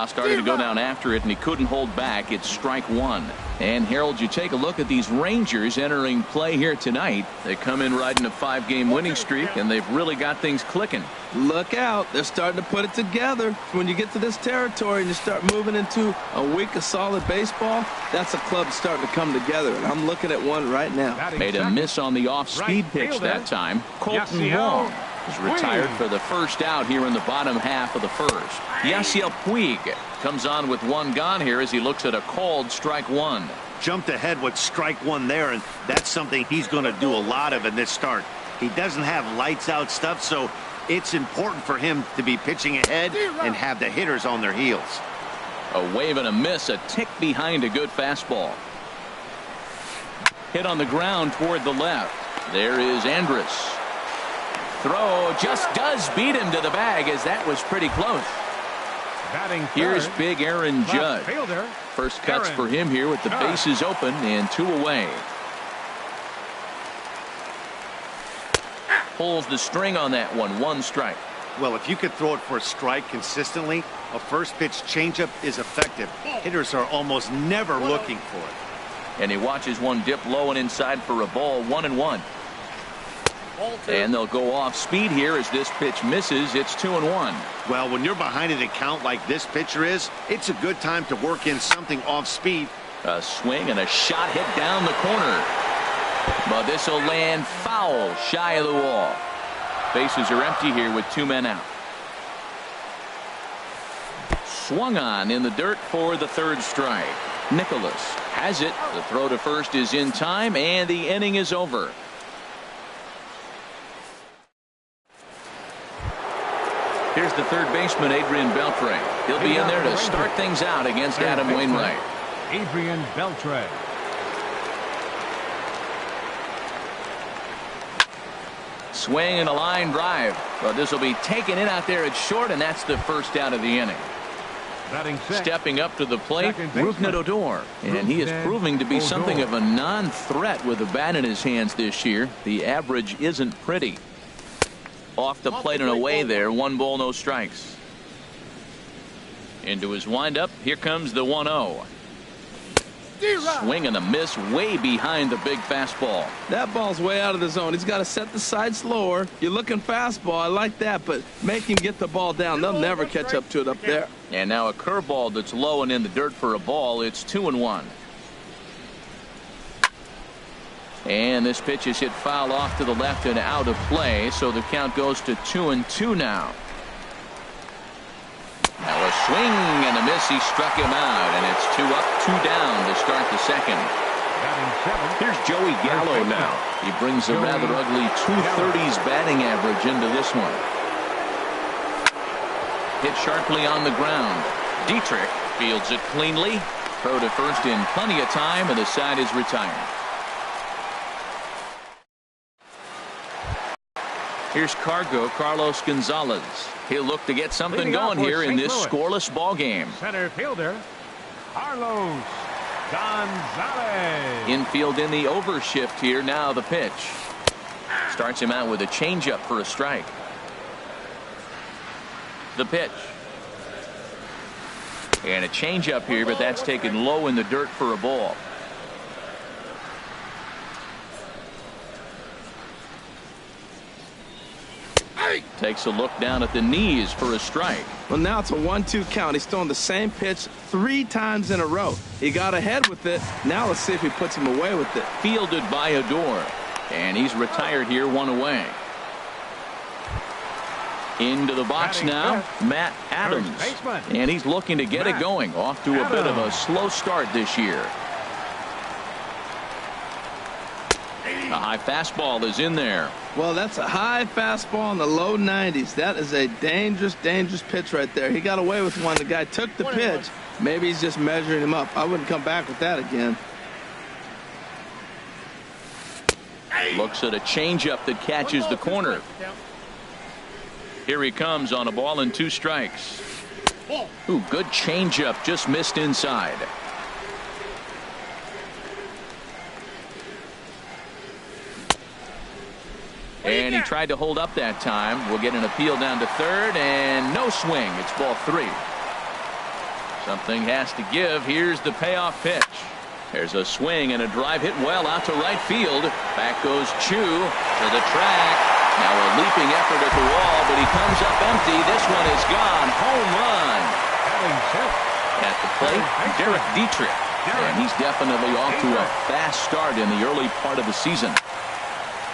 Started to go down after it, and he couldn't hold back. It's strike one. And Harold, you take a look at these Rangers entering play here tonight. They come in riding a 5-game winning streak, and they've really got things clicking. Look out. They're starting to put it together. When you get to this territory and you start moving into a week of solid baseball, that's a club starting to come together. And I'm looking at one right now. Made a miss on the off-speed pitch that time. Colton Wong is retired for the first out here in the bottom half of the first. Yasiel Puig comes on with one gone here as he looks at a called strike one. Jumped ahead with strike one there, and that's something he's going to do a lot of in this start. He doesn't have lights out stuff, so it's important for him to be pitching ahead and have the hitters on their heels. A wave and a miss, a tick behind a good fastball. Hit on the ground toward the left. There is Andrus. Throw just does beat him to the bag, as that was pretty close. Here's big Aaron Judge. First cuts for him here with the bases open and 2 away. Pulls the string on that one. 1 strike. Well, if you could throw it for a strike consistently, a first pitch changeup is effective. Hitters are almost never looking for it. And he watches one dip low and inside for a ball. 1-1. And they'll go off speed here as this pitch misses. It's 2-1. Well, when you're behind an account like this pitcher is, it's a good time to work in something off speed. A swing and a shot hit down the corner. But this will land foul shy of the wall. Bases are empty here with 2 men out. Swung on in the dirt for the 3rd strike. Nicholas has it. The throw to first is in time, and the inning is over. Here's the 3rd baseman, Adrian Beltre. He'll be in there to start things out against Adam Wainwright. Adrian Beltre. Swing and a line drive. But this will be taken in out there at short, and that's the first out of the inning. Stepping up to the plate, Rougned Odor. And he is proving to be something of a non-threat with the bat in his hands this year. The average isn't pretty. Off the plate and away there. 1 ball, no strikes. Into his windup. Here comes the 1-0. Swing and a miss way behind the big fastball. That ball's way out of the zone. He's got to set the side slower. You're looking fastball. I like that, but make him get the ball down. They'll never catch up to it up there. And now a curveball that's low and in the dirt for a ball. It's 2-1. And this pitch is hit foul off to the left and out of play, so the count goes to 2-2 now. Now a swing and a miss. He struck him out, and it's 2 up, 2 down to start the second. Here's Joey Gallo now. He brings a rather ugly 230s batting average into this one. Hit sharply on the ground. Dietrich fields it cleanly. Throw to first in plenty of time, and the side is retired. Here's Carlos Gonzalez. He'll look to get something going here in this scoreless ball game. Center fielder, Carlos Gonzalez. Infield in the overshift here. Now the pitch. Starts him out with a changeup for a strike. The pitch. And a changeup here, but that's taken low in the dirt for a ball. Takes a look down at the knees for a strike. Well, now it's a 1-2 count. He's throwing the same pitch 3 times in a row. He got ahead with it. Now let's see if he puts him away with it. Fielded by Adore. And he's retired here, 1 away. Into the box now, Matt Adams. And he's looking to get it going. Off to a bit of a slow start this year. A high fastball is in there. Well, that's a high fastball in the low 90s. That is a dangerous, dangerous pitch right there. He got away with one. The guy took the pitch. Maybe he's just measuring him up. I wouldn't come back with that again. Looks at a changeup that catches the corner. Here he comes on a ball and 2 strikes. Ooh, good changeup, just missed inside. And he tried to hold up that time. We'll get an appeal down to third, and no swing. It's ball 3. Something has to give. Here's the payoff pitch. There's a swing and a drive hit well out to right field. Back goes Chu to the track. Now a leaping effort at the wall, but he comes up empty. This one is gone. Home run. At the plate, Derek Dietrich. And he's definitely off to a fast start in the early part of the season.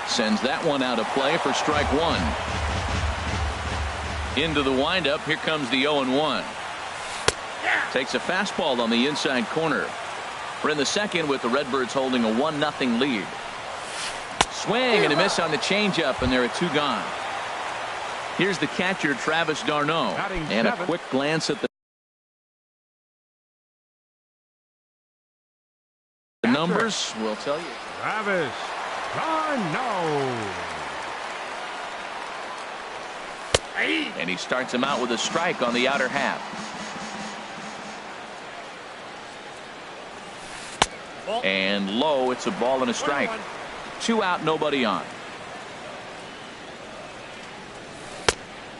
Sends that one out of play for strike 1. Into the windup. Here comes the 0-1. Takes a fastball on the inside corner. We're in the second with the Redbirds holding a 1-0 lead. Swing and a miss on the changeup, and there are 2 gone. Here's the catcher, Travis d'Arnaud, and a quick glance at the numbers will tell you. Travis d'Arnaud. And he starts him out with a strike on the outer half. And low, it's a ball and a strike. 2 out, nobody on.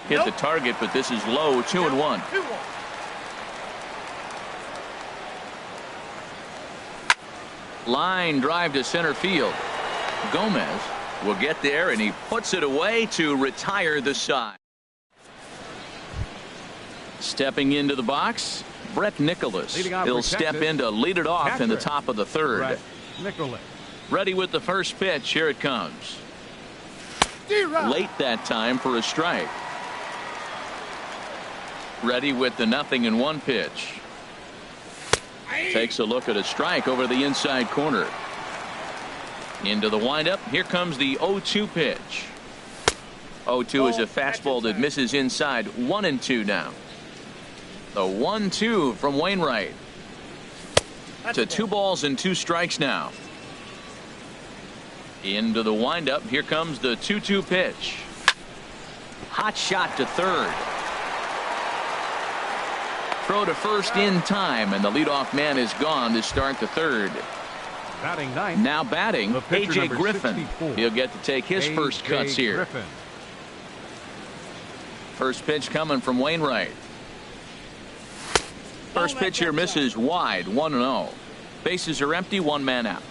Hit the target, but this is low. 2-1. Line drive to center field. Gomez will get there, and he puts it away to retire the side. Stepping into the box, Brett Nicholas. He'll step in to lead it off in the top of the third. Ready with the first pitch. Here it comes. Late that time for a strike. Ready with the 0-1 pitch. Takes a look at a strike over the inside corner. Into the windup. Here comes the 0-2 pitch. 0-2 is a fastball that misses inside. 1-2 now. The 1-2 from Wainwright. To 2 balls and 2 strikes now. Into the windup. Here comes the 2-2 pitch. Hot shot to third. Throw to first in time, and the leadoff man is gone to start the third. Batting 9. Now batting, A.J. Griffin. 64. He'll get to take his first cuts here. Griffin. First pitch coming from Wainwright. First pitch here misses wide. 1-0. Bases are empty. 1 man out.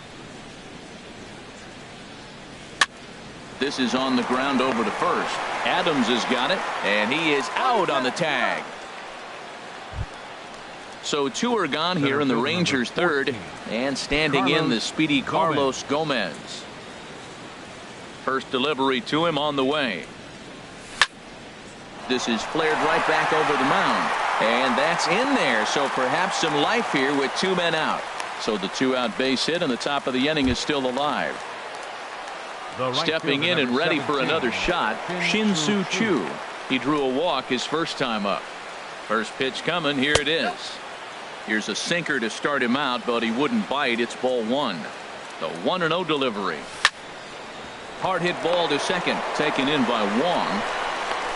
This is on the ground over to first. Adams has got it, and he is out on the tag. So 2 are gone here in the Rangers' third, and standing in the speedy Carlos Gomez. First delivery to him on the way. This is flared right back over the mound. And that's in there, so perhaps some life here with 2 men out. So the 2-out base hit and the top of the inning is still alive. Stepping in and ready for another shot, Shin-Soo Choo. He drew a walk his first time up. First pitch coming, here it is. Here's a sinker to start him out, but he wouldn't bite. It's ball 1. The 1-0 delivery. Hard hit ball to second, taken in by Wong.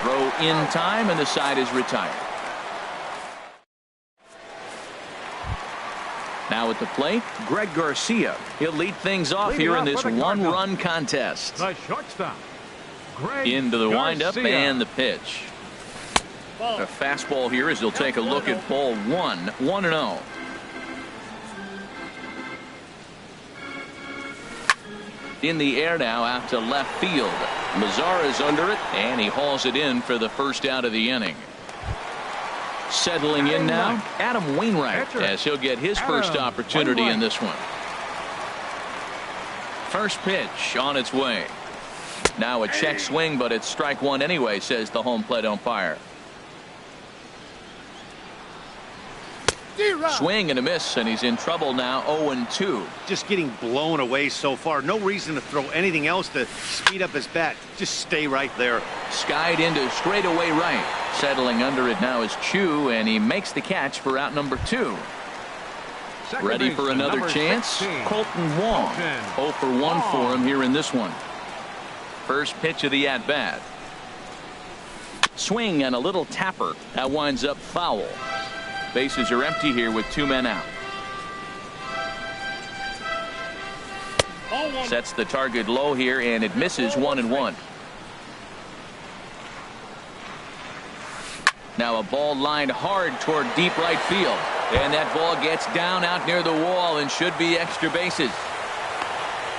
Throw in time, and the side is retired. Now at the plate, Greg Garcia. He'll lead things off here in this 1-run contest. The shortstop, Greg Into the windup Garcia. and the pitch. A fastball here as he'll take a look at ball 1. 1-0. In the air now out to left field. Mazara's under it, and he hauls it in for the first out of the inning. Settling in now, Adam Wainwright, as he'll get his first opportunity in this one. First pitch on its way. Now a check swing, but it's strike 1 anyway, says the home plate umpire. Swing and a miss, and he's in trouble now. 0-2. Just getting blown away so far. No reason to throw anything else to speed up his bat. Just stay right there. Skied into straightaway right. Settling under it now is Chu, and he makes the catch for out number 2. Second Ready for baseman, another number chance? 16. Colton Wong. 0 for 1 for him here in this one. First pitch of the at-bat. Swing and a little tapper. That winds up foul. Bases are empty here with 2 men out. Sets the target low here, and it misses. 1-1. Now a ball lined hard toward deep right field, and that ball gets down out near the wall and should be extra bases.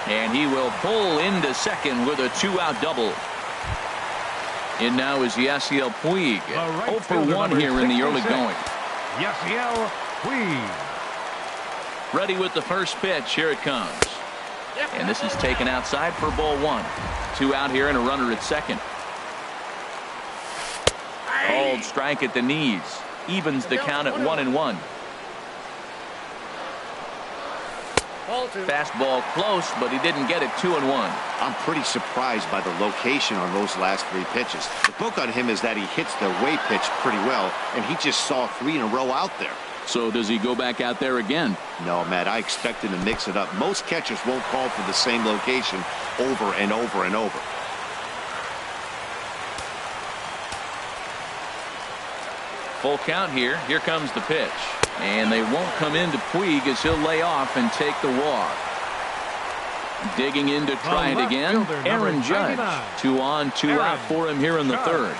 And he will pull into second with a 2-out double. In now is Yasiel Puig. 0 for 1 here in the early going. Yasiel Puig. Ready with the first pitch. Here it comes. And this is taken outside for ball 1. 2 out here and a runner at second. Called strike at the knees. Evens the count at 1-1. Fastball close, but he didn't get it. 2-1. I'm pretty surprised by the location on those last 3 pitches. The book on him is that he hits the way pitch pretty well, and he just saw 3 in a row out there. So does he go back out there again? No, Matt, I expect him to mix it up. Most catchers won't call for the same location over and over and over. Full count here. Here comes the pitch. And they won't come into Puig as he'll lay off and take the walk. Digging in to try it again. Aaron Judge. 2 on, 2 out for him here in the 3rd.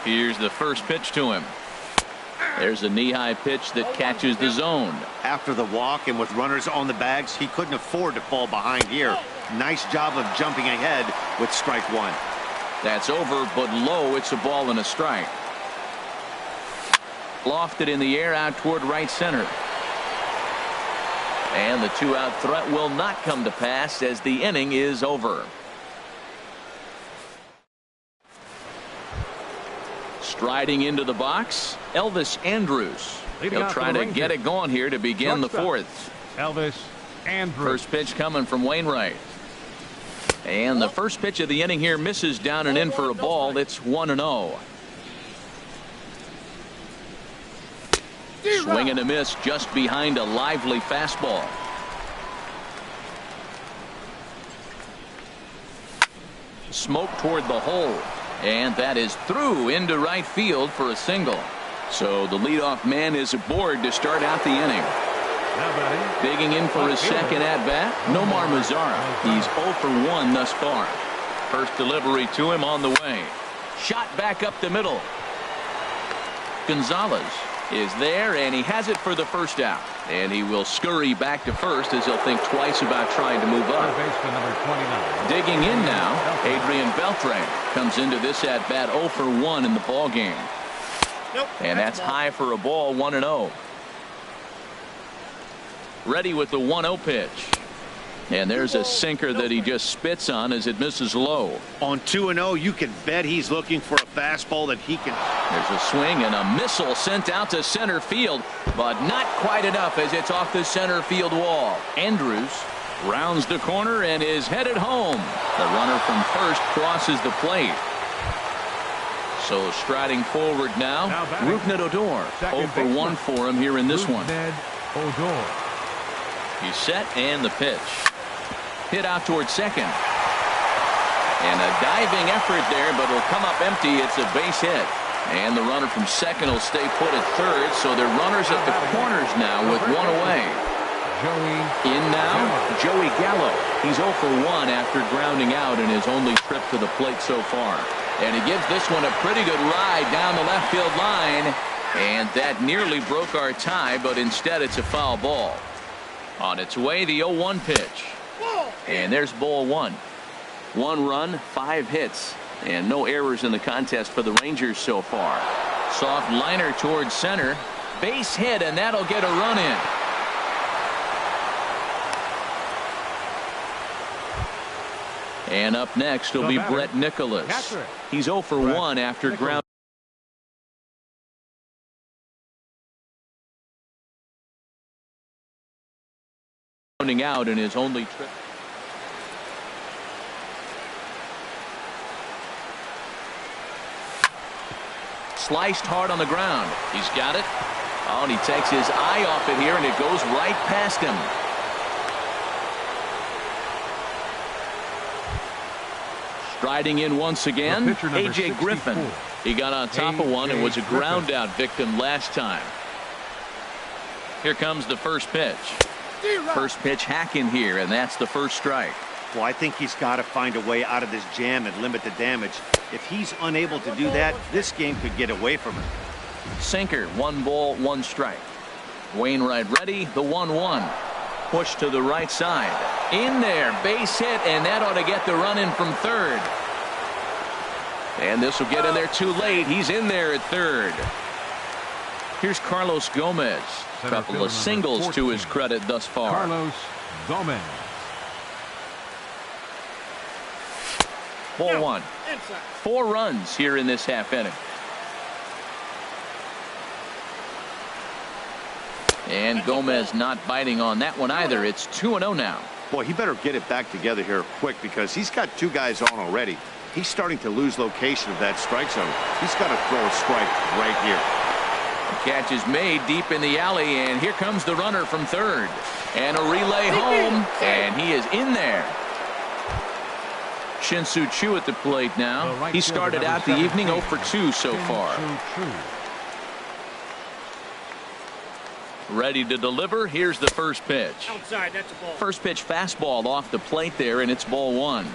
Here's the first pitch to him. There's a knee-high pitch that catches the zone. After the walk and with runners on the bags, he couldn't afford to fall behind here. Nice job of jumping ahead with strike 1. That's over, but low. It's a ball and a strike. Lofted in the air out toward right center. And the 2-out threat will not come to pass as the inning is over. Striding into the box, Elvis Andrus. He'll try to get it going here to begin the 4th. Elvis Andrus. First pitch coming from Wainwright. And the first pitch of the inning here misses down and in for a ball. It's 1-0. Swing and a miss just behind a lively fastball. Smoke toward the hole. And that is through into right field for a single. So the leadoff man is aboard to start out the inning. Digging in for his second at-bat, Nomar Mazara. He's 0 for 1 thus far. First delivery to him on the way. Shot back up the middle. Gonzalez is there, and he has it for the first out. And he will scurry back to first as he'll think twice about trying to move up. Digging in now, Adrian Beltre comes into this at-bat 0 for 1 in the ball game. And that's high for a ball. 1-0. Ready with the 1-0 pitch. And there's a sinker that he just spits on as it misses low. On 2-0, you can bet he's looking for a fastball that he can. There's a swing and a missile sent out to center field, but not quite enough as it's off the center field wall. Andrews rounds the corner and is headed home. The runner from first crosses the plate. So striding forward now Rougned Odor. 0 for 1 for him here in this one. Odor. He's set and the pitch. Hit out towards second. And a diving effort there, but it'll come up empty. It's a base hit. And the runner from second will stay put at third. So they're runners at the corners now with one away. In now, Joey Gallo. He's 0 for 1 after grounding out in his only trip to the plate so far. And he gives this one a pretty good ride down the left field line. And that nearly broke our tie, but instead it's a foul ball. On its way, the 0-1 pitch. And there's ball 1. 1 run, 5 hits, and no errors in the contest for the Rangers so far. Soft liner towards center. Base hit, and that'll get a run in. And up next will be Brett Nicholas. He's 0 for 1 after grounding out in his only trip. Sliced hard on the ground. He's got it. Oh, and he takes his eye off it here, and it goes right past him. Striding in once again, A.J. Griffin. He got on top of one and was a ground out victim last time. Here comes the first pitch. First pitch hack in here, and that's the first strike. Well, I think he's got to find a way out of this jam and limit the damage. If he's unable to do that, this game could get away from him. Sinker, 1 ball, 1 strike. Wainwright ready, the 1-1. Push to the right side. In there, base hit, and that ought to get the run in from third. And this will get in there too late. He's in there at third. Here's Carlos Gomez. A couple of singles to his credit thus far. Carlos Gomez. Ball 1. 4 runs here in this half inning. And Gomez not biting on that one either. It's 2-0 now. Boy, he better get it back together here quick because he's got 2 guys on already. He's starting to lose location of that strike zone. He's got to throw a strike right here. The catch is made deep in the alley, and here comes the runner from third. And a relay home, and he is in there. Shin-Soo Choo at the plate now. He started out the evening 0 for 2 so far. Ready to deliver. Here's the first pitch. Outside, that's a ball. First pitch fastball off the plate there, and it's ball 1.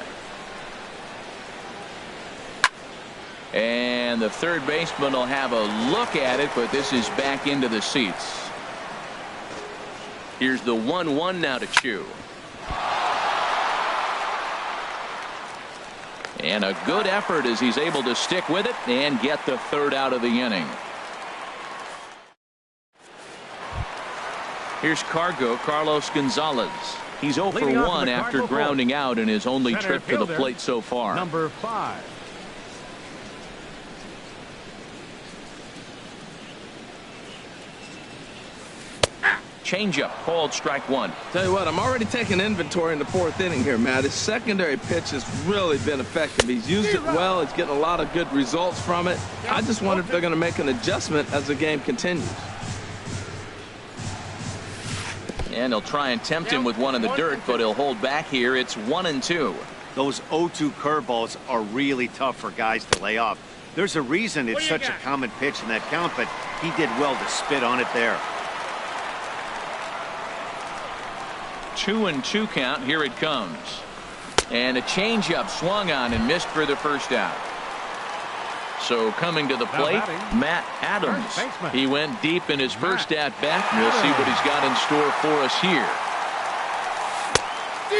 And the third baseman will have a look at it, but this is back into the seats. Here's the 1-1 now to Choo. And a good effort as he's able to stick with it and get the third out of the inning. Here's Carlos Gonzalez. He's 0 for 1 after grounding out in his only trip to the plate so far. Number 5. Changeup called strike 1. Tell you what, I'm already taking inventory in the 4th inning here, Matt. His secondary pitch has really been effective. He's used it well. He's getting a lot of good results from it. I just wonder if they're going to make an adjustment as the game continues. And he'll try and tempt him with one in the dirt, but he'll hold back here. It's 1-2. Those 0-2 curveballs are really tough for guys to lay off. There's a reason it's such a common pitch in that count, but he did well to spit on it there. 2-2 count. Here it comes. And a changeup swung on and missed for the first out. So coming to the plate, Matt Adams. He went deep in his first at bat. We'll see what he's got in store for us here.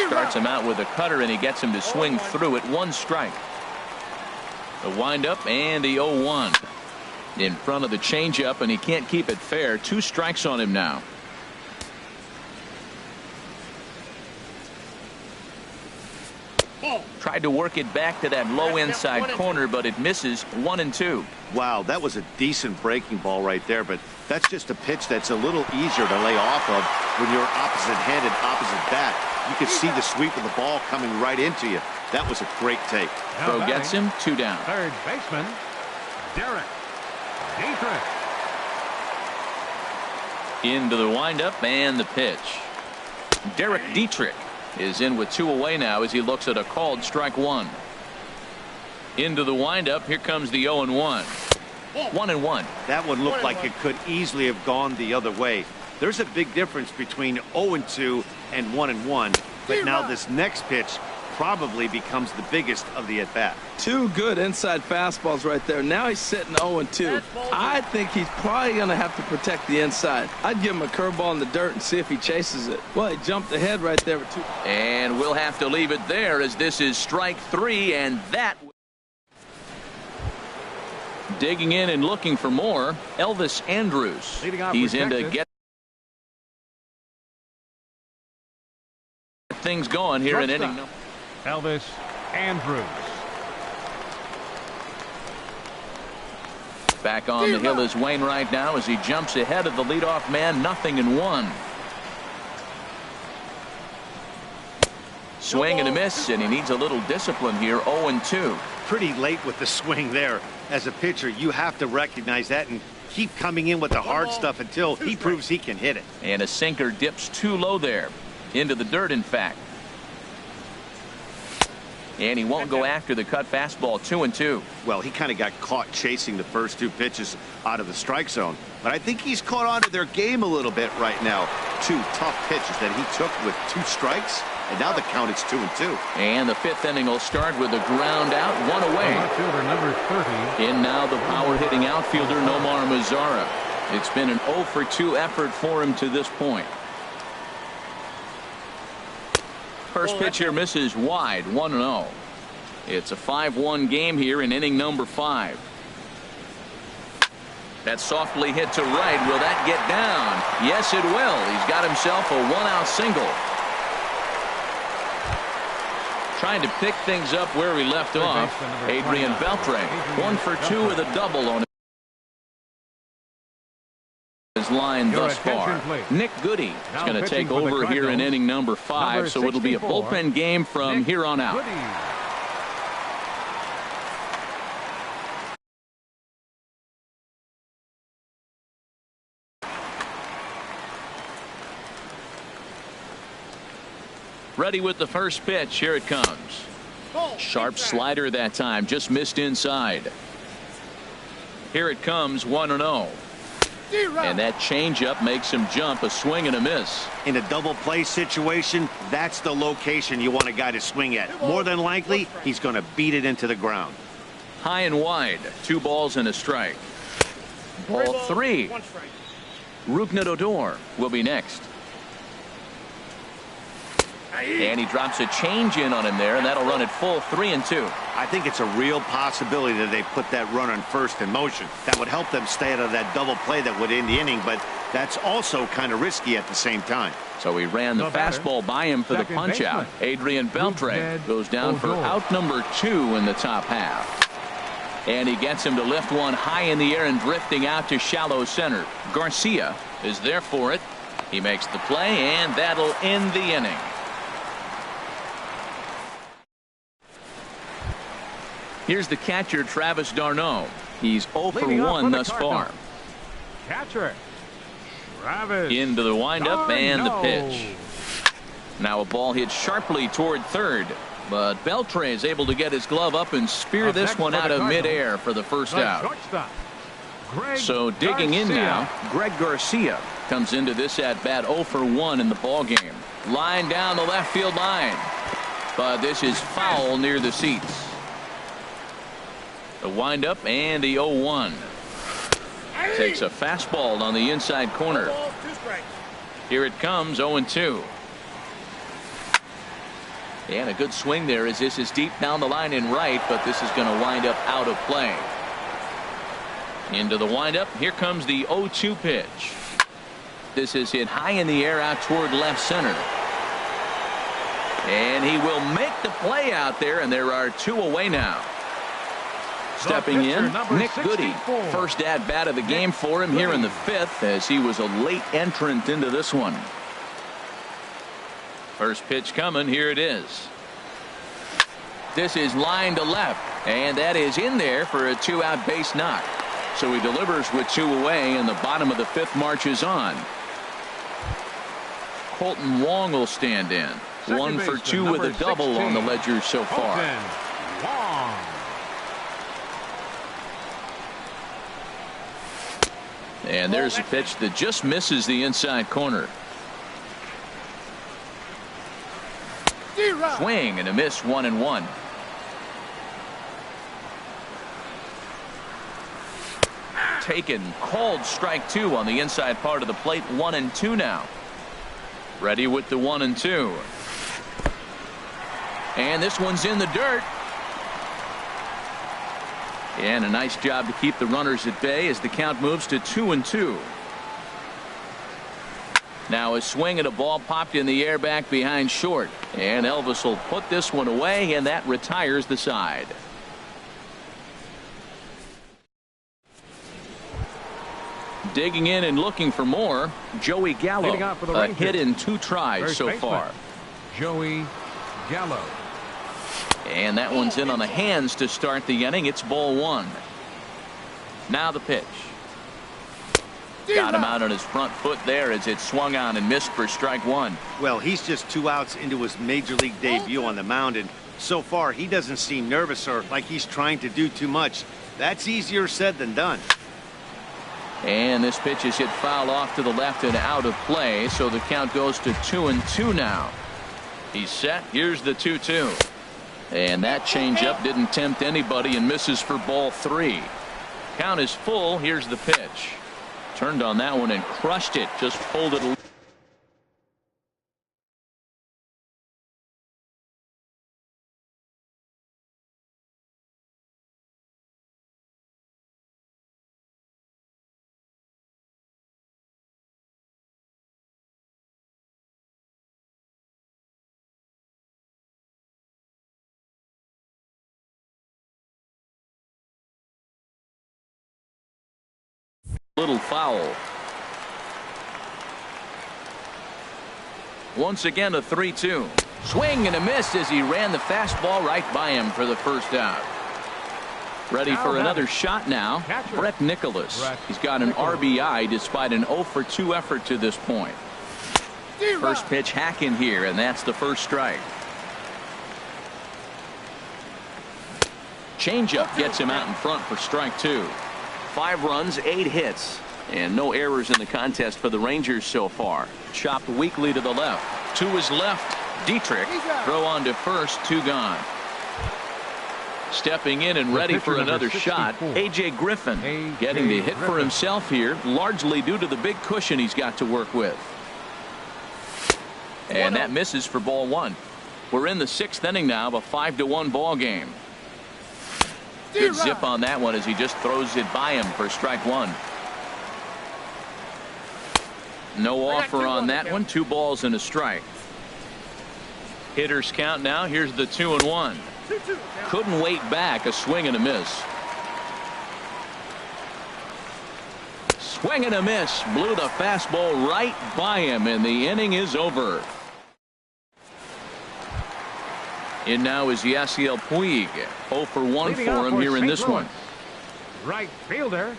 Starts him out with a cutter, and he gets him to swing through it. 1 strike. The windup and the 0-1 in front of the changeup, and he can't keep it fair. 2 strikes on him now. Tried to work it back to that low inside corner, but it misses. 1-2. Wow, that was a decent breaking ball right there, but that's just a pitch that's a little easier to lay off of when you're opposite handed, opposite bat. You could see the sweep of the ball coming right into you. That was a great take. Throw gets him 2 down. Third baseman, Derek Dietrich. Into the windup and the pitch. Derek Dietrich is in with 2 away now as he looks at a called strike 1. Into the windup. Here comes the 0-1. 1-1. That one looked like it could easily have gone the other way. There's a big difference between 0-2 and 1-1. But now this next pitch probably becomes the biggest of the at-bat. 2 good inside fastballs right there. Now he's sitting 0-2. I think he's probably going to have to protect the inside. I'd give him a curveball in the dirt and see if he chases it. Well, he jumped ahead right there with 2. And we'll have to leave it there as this is strike 3, and that. Digging in and looking for more, Elvis Andrus. He's in to get things going here in inning. Elvis Andrus. Back on the hill is Wainwright now as he jumps ahead of the leadoff man. 0-1. Swing and a miss, and he needs a little discipline here. 0-2. Pretty late with the swing there. As a pitcher, you have to recognize that and keep coming in with the hard stuff until he proves he can hit it. And a sinker dips too low there. Into the dirt, in fact. And he won't go after the cut fastball. 2-2. Well, he kind of got caught chasing the first 2 pitches out of the strike zone. But I think he's caught on to their game a little bit right now. 2 tough pitches that he took with 2 strikes. And now the count is 2-2. And the 5th inning will start with a ground out, 1 away. Outfielder number 30. In now the power hitting outfielder Nomar Mazara. It's been an 0-for-2 effort for him to this point. First pitch here misses wide. 1-0. It's a 5-1 game here in inning number 5. That's softly hit to right. Will that get down? Yes, it will. He's got himself a 1-out single. Trying to pick things up where we left off. Adrian Beltre, 1 for 2 with a double on his line thus far. Nick Goody is going to take over here in inning number 5, so it'll be a bullpen game from here on out. Ready with the first pitch. Here it comes. Sharp slider that time. Just missed inside. Here it comes. 1-0. And that changeup makes him jump. A swing and a miss. In a double play situation, that's the location you want a guy to swing at. More than likely, he's going to beat it into the ground. High and wide. 2 balls and a strike. Ball 3. Rougned Odor will be next. And he drops a change in on him there, and that'll run it full 3-2. I think it's a real possibility that they put that runner on first in motion. That would help them stay out of that double play that would end the inning, but that's also kind of risky at the same time. So he ran the fastball by him for the punch out. Adrian Beltre goes down for out number 2 in the top half. And he gets him to lift one high in the air and drifting out to shallow center. Garcia is there for it. He makes the play, and that'll end the inning. Here's the catcher, Travis d'Arnaud. He's 0 for 1 thus far. Catcher, Travis into the windup and the pitch. Now a ball hit sharply toward third, but Beltre is able to get his glove up and spear this one out of midair for the first out. So digging in now, Greg Garcia comes into this at bat 0 for 1 in the ball game. Line down the left field line, but this is foul near the seats. The windup and the 0-1. Takes a fastball on the inside corner. Here it comes. 0-2. And a good swing there as this is deep down the line in right, but this is going to wind up out of play. Into the windup. Here comes the 0-2 pitch. This is hit high in the air out toward left center. And he will make the play out there, and there are 2 away now. Stepping in, Nick Goody. First at-bat of the game for him here in the 5th, as he was a late entrant into this one. First pitch coming. Here it is. This is line to left, and that is in there for a 2-out base knock. So he delivers with 2 away, and the bottom of the 5th marches on. Colton Wong will stand in. 1 for 2 with a double on the ledger so far. And there's a pitch that just misses the inside corner. Swing and a miss, 1-1. Taken, called strike 2 on the inside part of the plate. 1-2 now. Ready with the 1-2. And this one's in the dirt. And a nice job to keep the runners at bay as the count moves to 2-2. Now a swing and a ball popped in the air back behind short. And Elvis will put this one away, and that retires the side. Digging in and looking for more, Joey Gallo. A hit in 2 tries so far. Joey Gallo. And that one's in on the hands to start the inning. It's ball 1. Now the pitch. Got him out on his front foot there as it swung on and missed for strike 1. Well, he's just 2 outs into his major league debut on the mound, and so far he doesn't seem nervous or like he's trying to do too much. That's easier said than done. And this pitch is hit foul off to the left and out of play, so the count goes to 2-2 now. He's set. Here's the 2-2. And that changeup didn't tempt anybody and misses for ball 3. Count is full. Here's the pitch. Turned on that one and crushed it. Just pulled it. Little foul. Once again a 3-2. Swing and a miss as he ran the fastball right by him for the first out. Ready for another shot now. Brett Nicholas. He's got an RBI despite an 0 for 2 effort to this point. First pitch hack in here, and that's the first strike. Changeup gets him out in front for strike 2. 5 runs, 8 hits, and no errors in the contest for the Rangers so far. Chopped weakly to the left. To his left, Dietrich. Throw on to first, 2 gone. Stepping in and ready for another shot, A.J. Griffin. Getting the hit for himself here, largely due to the big cushion he's got to work with. And that misses for ball 1. We're in the 6th inning now of a 5-1 ball game. Good zip on that one as he just throws it by him for strike 1. No offer on that one. 2 balls and a strike. Hitters count now. Here's the 2-1. Couldn't wait back. A swing and a miss. Swing and a miss. Blew the fastball right by him, and the inning is over. In now is Yasiel Puig. 0 for 1 for him here in this one. Right fielder,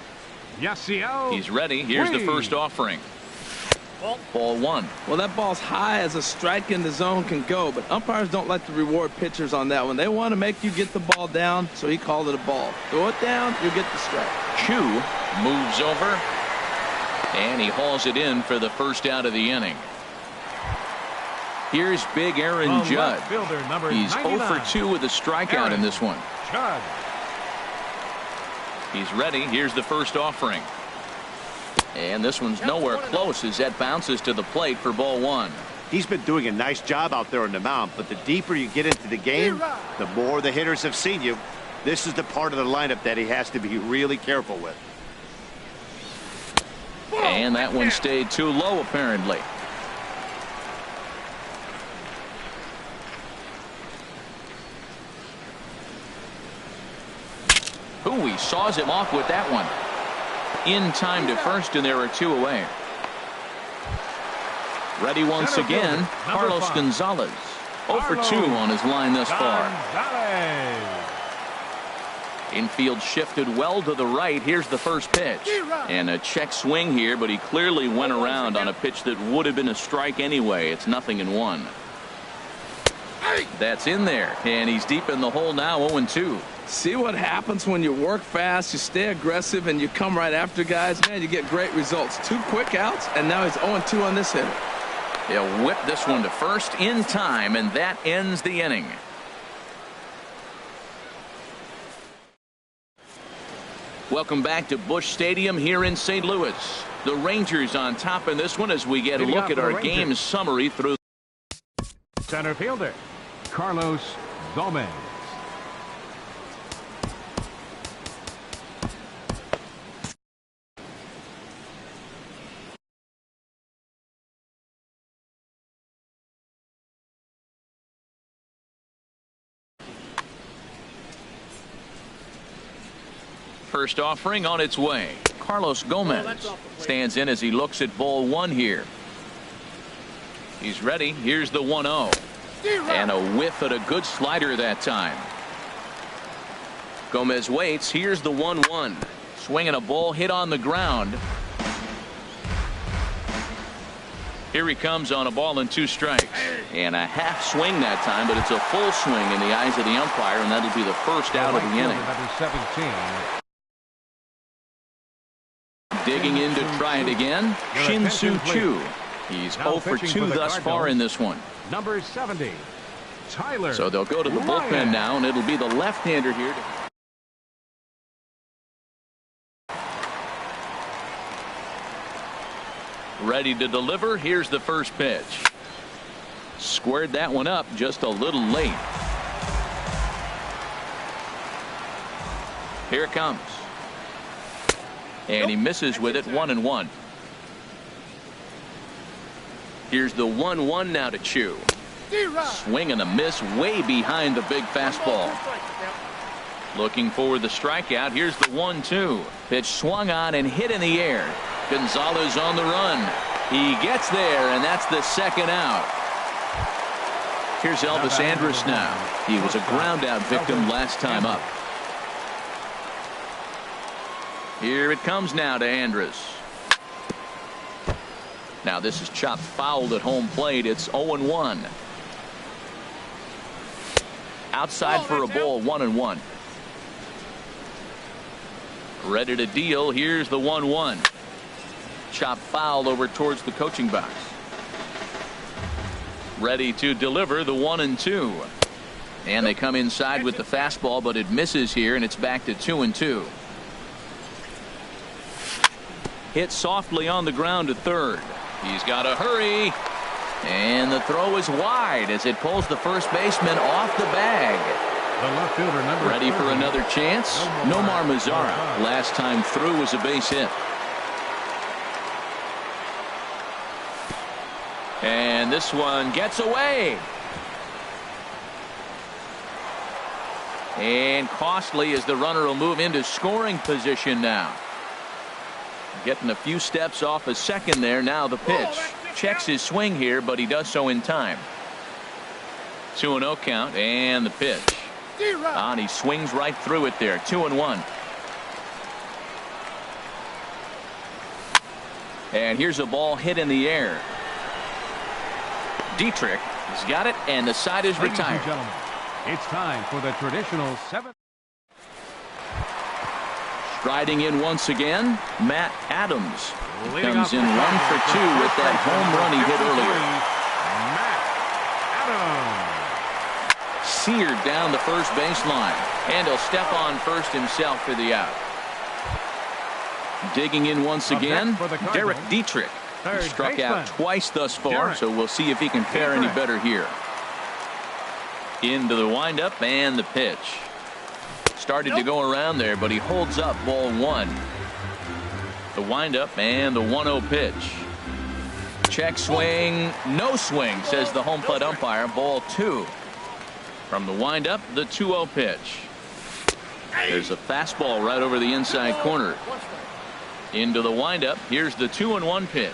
Yasiel. He's ready. Here's the first offering. Ball 1. Well, that ball's high as a strike in the zone can go, but umpires don't like to reward pitchers on that one. They want to make you get the ball down, so he called it a ball. Throw it down, you get the strike. Chu moves over, and he hauls it in for the first out of the inning. Here's big Aaron Judd. He's 0 for 2 with a strikeout in this one. Judd. He's ready. Here's the first offering. And this one's nowhere close as that bounces to the plate for ball 1. He's been doing a nice job out there on the mound, but the deeper you get into the game, the more the hitters have seen you. This is the part of the lineup that he has to be really careful with. And that one stayed too low apparently. Ooh, he saws him off with that one. In time to first, and there are 2 away. Ready once again, Carlos Gonzalez. 0 for 2 on his line thus far. Infield shifted well to the right. Here's the first pitch. And a check swing here, but he clearly went around on a pitch that would have been a strike anyway. It's 0-1. That's in there, and he's deep in the hole now, 0-2. See what happens when you work fast, you stay aggressive, and you come right after guys. Man, you get great results. 2 quick outs, and now he's 0-2 on this hitter. He'll whip this one to first in time, and that ends the inning. Welcome back to Busch Stadium here in St. Louis. The Rangers on top in this one as we get a look at our game summary through. Center fielder, Carlos Gomez. First offering on its way. Carlos Gomez stands in as he looks at ball 1 here. He's ready. Here's the 1-0. And a whiff at a good slider that time. Gomez waits. Here's the 1-1. Swinging a ball hit on the ground. Here he comes on a ball and 2 strikes. And a half swing that time, but it's a full swing in the eyes of the umpire, and that'll be the first out of the inning. Digging in to try it again, Shin-Soo Choo. He's 0 for 2 thus far in this one. Number 70, Tyler. So they'll go to the bullpen now, and it'll be the left-hander here. Ready to deliver. Here's the first pitch. Squared that one up just a little late. Here it comes. And he misses with it, 1-1. Here's the 1-1 now to Choo. Swing and a miss way behind the big fastball. Looking for the strikeout. Here's the 1-2. Pitch swung on and hit in the air. Gonzalez on the run. He gets there, and that's the second out. Here's Elvis Andrus now. He was a ground out victim last time up. Here it comes now to Andrus. Now this is chopped foul at home plate. It's 0-1. Outside for a ball, 1-1. Ready to deal. Here's the 1-1. Chopped foul over towards the coaching box. Ready to deliver the 1-2. And they come inside with the fastball, but it misses here, and it's back to 2-2. Hit softly on the ground to third. He's got to hurry. And the throw is wide as it pulls the first baseman off the bag. The left fielder, number ready for another chance. Nomar Mazara last time through was a base hit. And this one gets away. And costly as the runner will move into scoring position now. Getting a few steps off a second there. Now the pitch. Checks his swing here, but he does so in time. 2-0 count, and the pitch. And he swings right through it there. 2-1. And here's a ball hit in the air. Dietrich has got it, and the side is retired. It's time for the traditional 7th. Striding in once again, Matt Adams. He comes in 1 for 2 with that home run he hit earlier. Matt Adams. Seared down the first baseline, and he'll step on first himself for the out. Digging in once again, Derek Dietrich. He struck out twice thus far, so we'll see if he can fare any better here. Into the windup and the pitch. Started to go around there, but he holds up ball 1. The windup and the 1-0 pitch. Check swing, no swing, says the home plate umpire. Ball 2. From the windup, the 2-0 pitch. There's a fastball right over the inside corner. Into the windup. Here's the 2-1 pitch.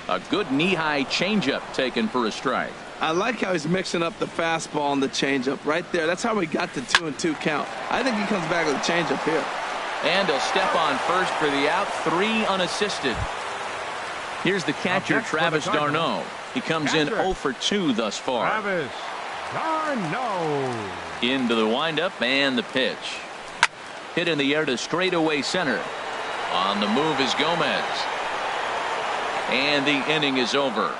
A good knee-high changeup taken for a strike. I like how he's mixing up the fastball and the changeup right there. That's how we got the 2-2 count. I think he comes back with a changeup here. And a step on first for the out. 3 unassisted. Here's the catcher, Travis d'Arnaud. He comes in 0 for 2 thus far. Travis d'Arnaud. Into the windup and the pitch. Hit in the air to straightaway center. On the move is Gomez. And the inning is over.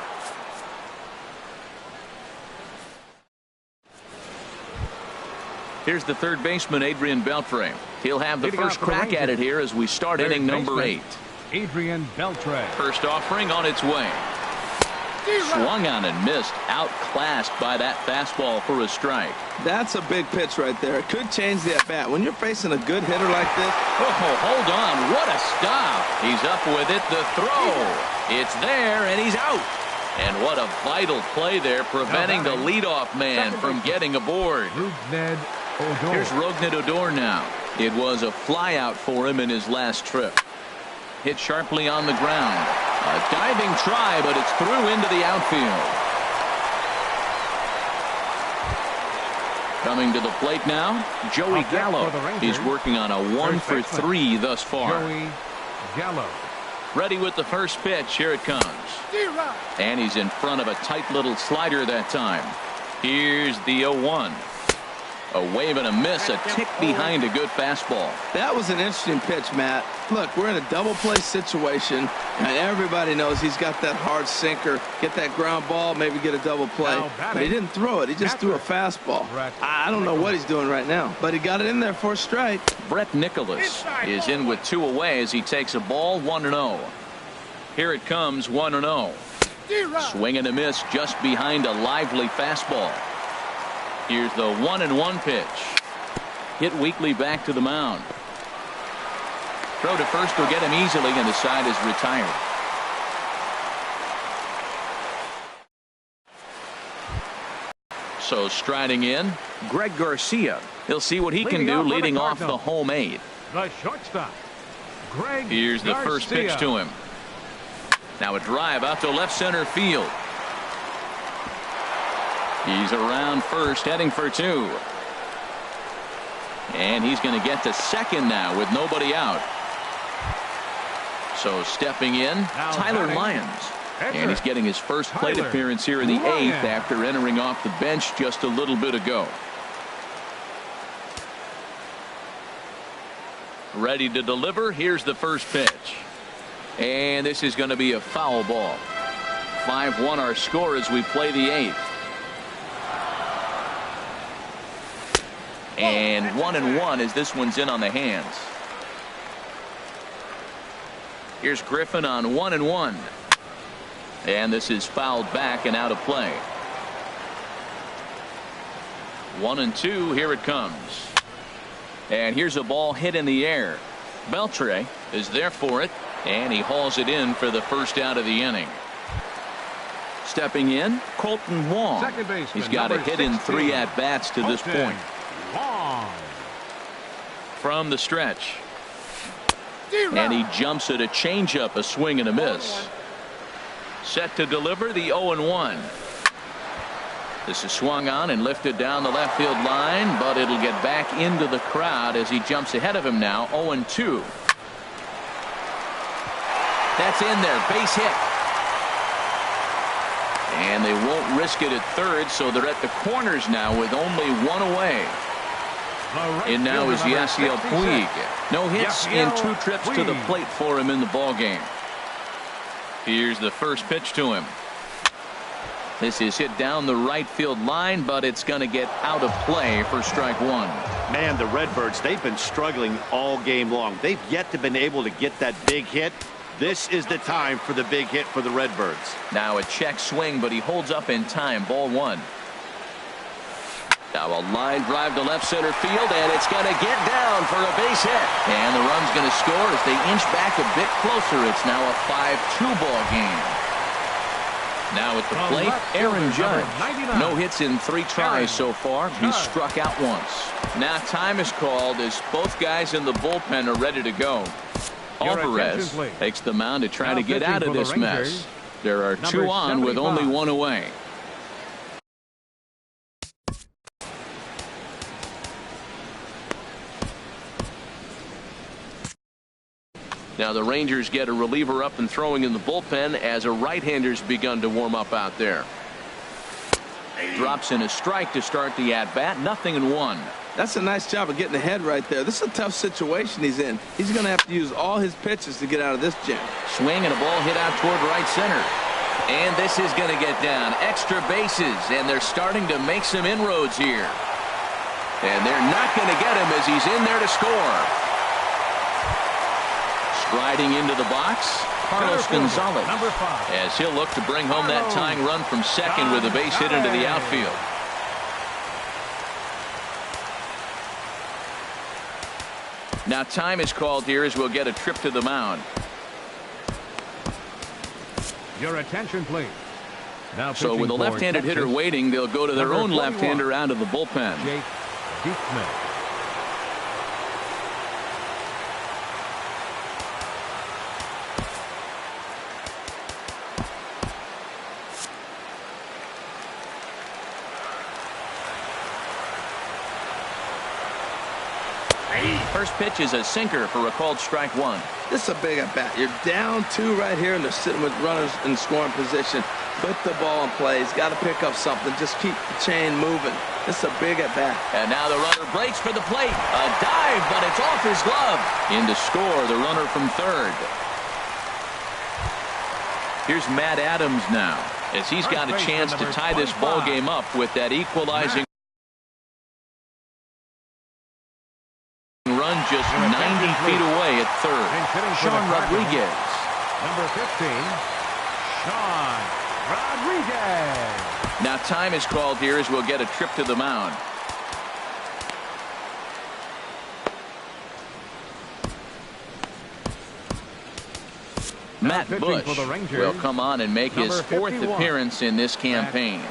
Here's the third baseman, Adrian Beltre. He'll have the first crack at it here as we start inning number 8. Adrian Beltre. First offering on its way. Swung on and missed. Outclassed by that fastball for a strike. That's a big pitch right there. It could change the at-bat. When you're facing a good hitter like this. Oh, hold on. What a stop. He's up with it. The throw. It's there, and he's out. And what a vital play there, preventing the leadoff man from getting aboard. Here's Rougned Odor now. It was a flyout for him in his last trip. Hit sharply on the ground. A diving try, but it's through into the outfield. Coming to the plate now, Joey Gallo. He's working on a 1 for 3 thus far. Joey Gallo. Ready with the first pitch. Here it comes. And he's in front of a tight little slider that time. Here's the 0-1. A wave and a miss, a tick behind a good fastball. That was an interesting pitch, Matt. Look, we're in a double play situation, and everybody knows he's got that hard sinker. Get that ground ball, maybe get a double play. But he didn't throw it. He just threw a fastball. I don't know what he's doing right now, but he got it in there for a strike. Brett Nicholas is in with 2 away as he takes a ball 1-0. Here it comes, 1-0. Swing and a miss just behind a lively fastball. Here's the 1-1 pitch. Hit weakly back to the mound. Throw to first will get him easily, and the side is retired. So striding in, Greg Garcia. He'll see what he can do leading off the home 8. The shortstop, Greg Here's the first pitch to him. Now a drive out to left center field. He's around first, heading for 2. And he's going to get to second now with nobody out. So stepping in, Tyler Lyons. And he's getting his first plate appearance here in the 8th after entering off the bench just a little bit ago. Ready to deliver. Here's the first pitch. And this is going to be a foul ball. 5-1 our score as we play the 8th. And 1-1 as this one's in on the hands. Here's Griffin on 1-1. And this is fouled back and out of play. 1-2. Here it comes. And here's a ball hit in the air. Beltre is there for it. And he hauls it in for the first out of the inning. Stepping in, Colton Wong. He's got a hit in 3 at-bats to this point. From the stretch. And he jumps at a changeup, a swing and a miss. Set to deliver the 0-1. This is swung on and lifted down the left field line, but it'll get back into the crowd as he jumps ahead of him now. 0-2. That's in there, base hit. And they won't risk it at third, so they're at the corners now with only 1 away. And now is Yasiel Puig. No hits in 2 trips to the plate for him in the ball game. Here's the first pitch to him. This is hit down the right field line, but it's going to get out of play for strike 1. Man, the Redbirds, they've been struggling all game long. They've yet to been able to get that big hit. This is the time for the big hit for the Redbirds. Now a check swing, but he holds up in time. Ball 1. Now a line drive to left center field, and it's going to get down for a base hit. And the run's going to score as they inch back a bit closer. It's now a 5-2 ball game. Now at the plate, Aaron Judge. No hits in 3 tries so far. He's struck out once. Now time is called as both guys in the bullpen are ready to go. Alvarez takes the mound to try to get out of this mess. There are 2 on with only 1 away. Now the Rangers get a reliever up and throwing in the bullpen as a right-hander's begun to warm up out there. Drops in a strike to start the at-bat. 0-1. That's a nice job of getting ahead right there. This is a tough situation he's in. He's going to have to use all his pitches to get out of this jam. Swing and a ball hit out toward right center. And this is going to get down. Extra bases, and they're starting to make some inroads here. And they're not going to get him as he's in there to score. Striding into the box, Carlos Gonzalez, as he'll look to bring home that tying run from second with a base hit into the outfield. Now time is called here as we'll get a trip to the mound. Your attention, please. Now so with a left-handed hitter waiting, they'll go to their own left-hander out of the bullpen. Jake Diekman. First pitch is a sinker for a called strike 1. This is a big at bat. You're down 2 right here, and they're sitting with runners in scoring position. Put the ball in play. He's got to pick up something. Just keep the chain moving. This is a big at bat. And now the runner breaks for the plate. A dive, but it's off his glove. In to score, the runner from third. Here's Matt Adams now, as he's got a chance to tie this ball game up with that equalizing run just 90 feet away at third. Sean Rodriguez. Number 15, Sean Rodriguez. Now time is called here as we'll get a trip to the mound. Matt Bush will come on and make his 4th appearance in this campaign.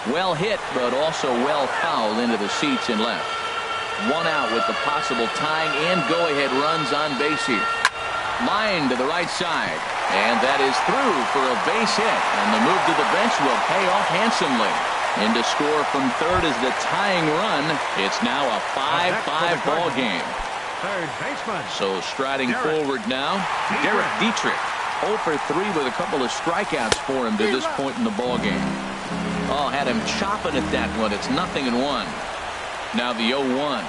Well hit, but also well fouled into the seats and left. 1 out with the possible tying and go-ahead runs on base here. Line to the right side, and that is through for a base hit, and the move to the bench will pay off handsomely. In to score from third is the tying run. It's now a 5-5 ball game. Third baseman. So striding forward now, Derek Dietrich. 0 for 3 with a couple of strikeouts for him to this point in the ball game. Oh, had him chopping at that one. It's 0-1. Now the 0-1.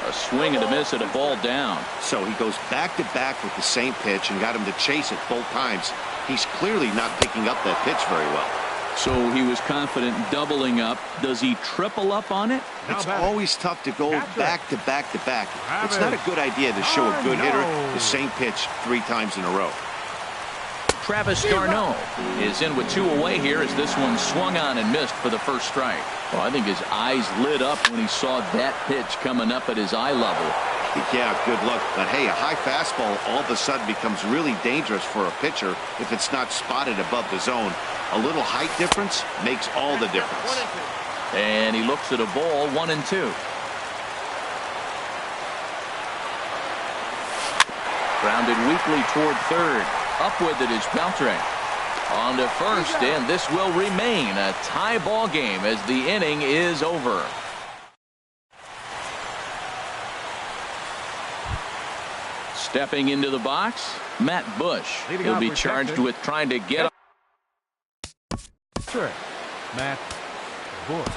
A swing and a miss at a ball down. So he goes back-to-back with the same pitch and got him to chase it both times. He's clearly not picking up that pitch very well. So he was confident doubling up. Does he triple up on it? It's always tough to go back-to-back-to-back. It's not a good idea to show a good hitter the same pitch 3 times in a row. Travis d'Arnaud is in with 2 away here as this one swung on and missed for the first strike. Well, I think his eyes lit up when he saw that pitch coming up at his eye level. Yeah, good luck. But hey, a high fastball all of a sudden becomes really dangerous for a pitcher if it's not spotted above the zone. A little height difference makes all the difference. And he looks at a ball, 1-2. Grounded weakly toward third. Up with it is Beltre. On to first, and this will remain a tie ball game as the inning is over. Stepping into the box, Matt Bush. He'll be charged with trying to get. Matt Bush.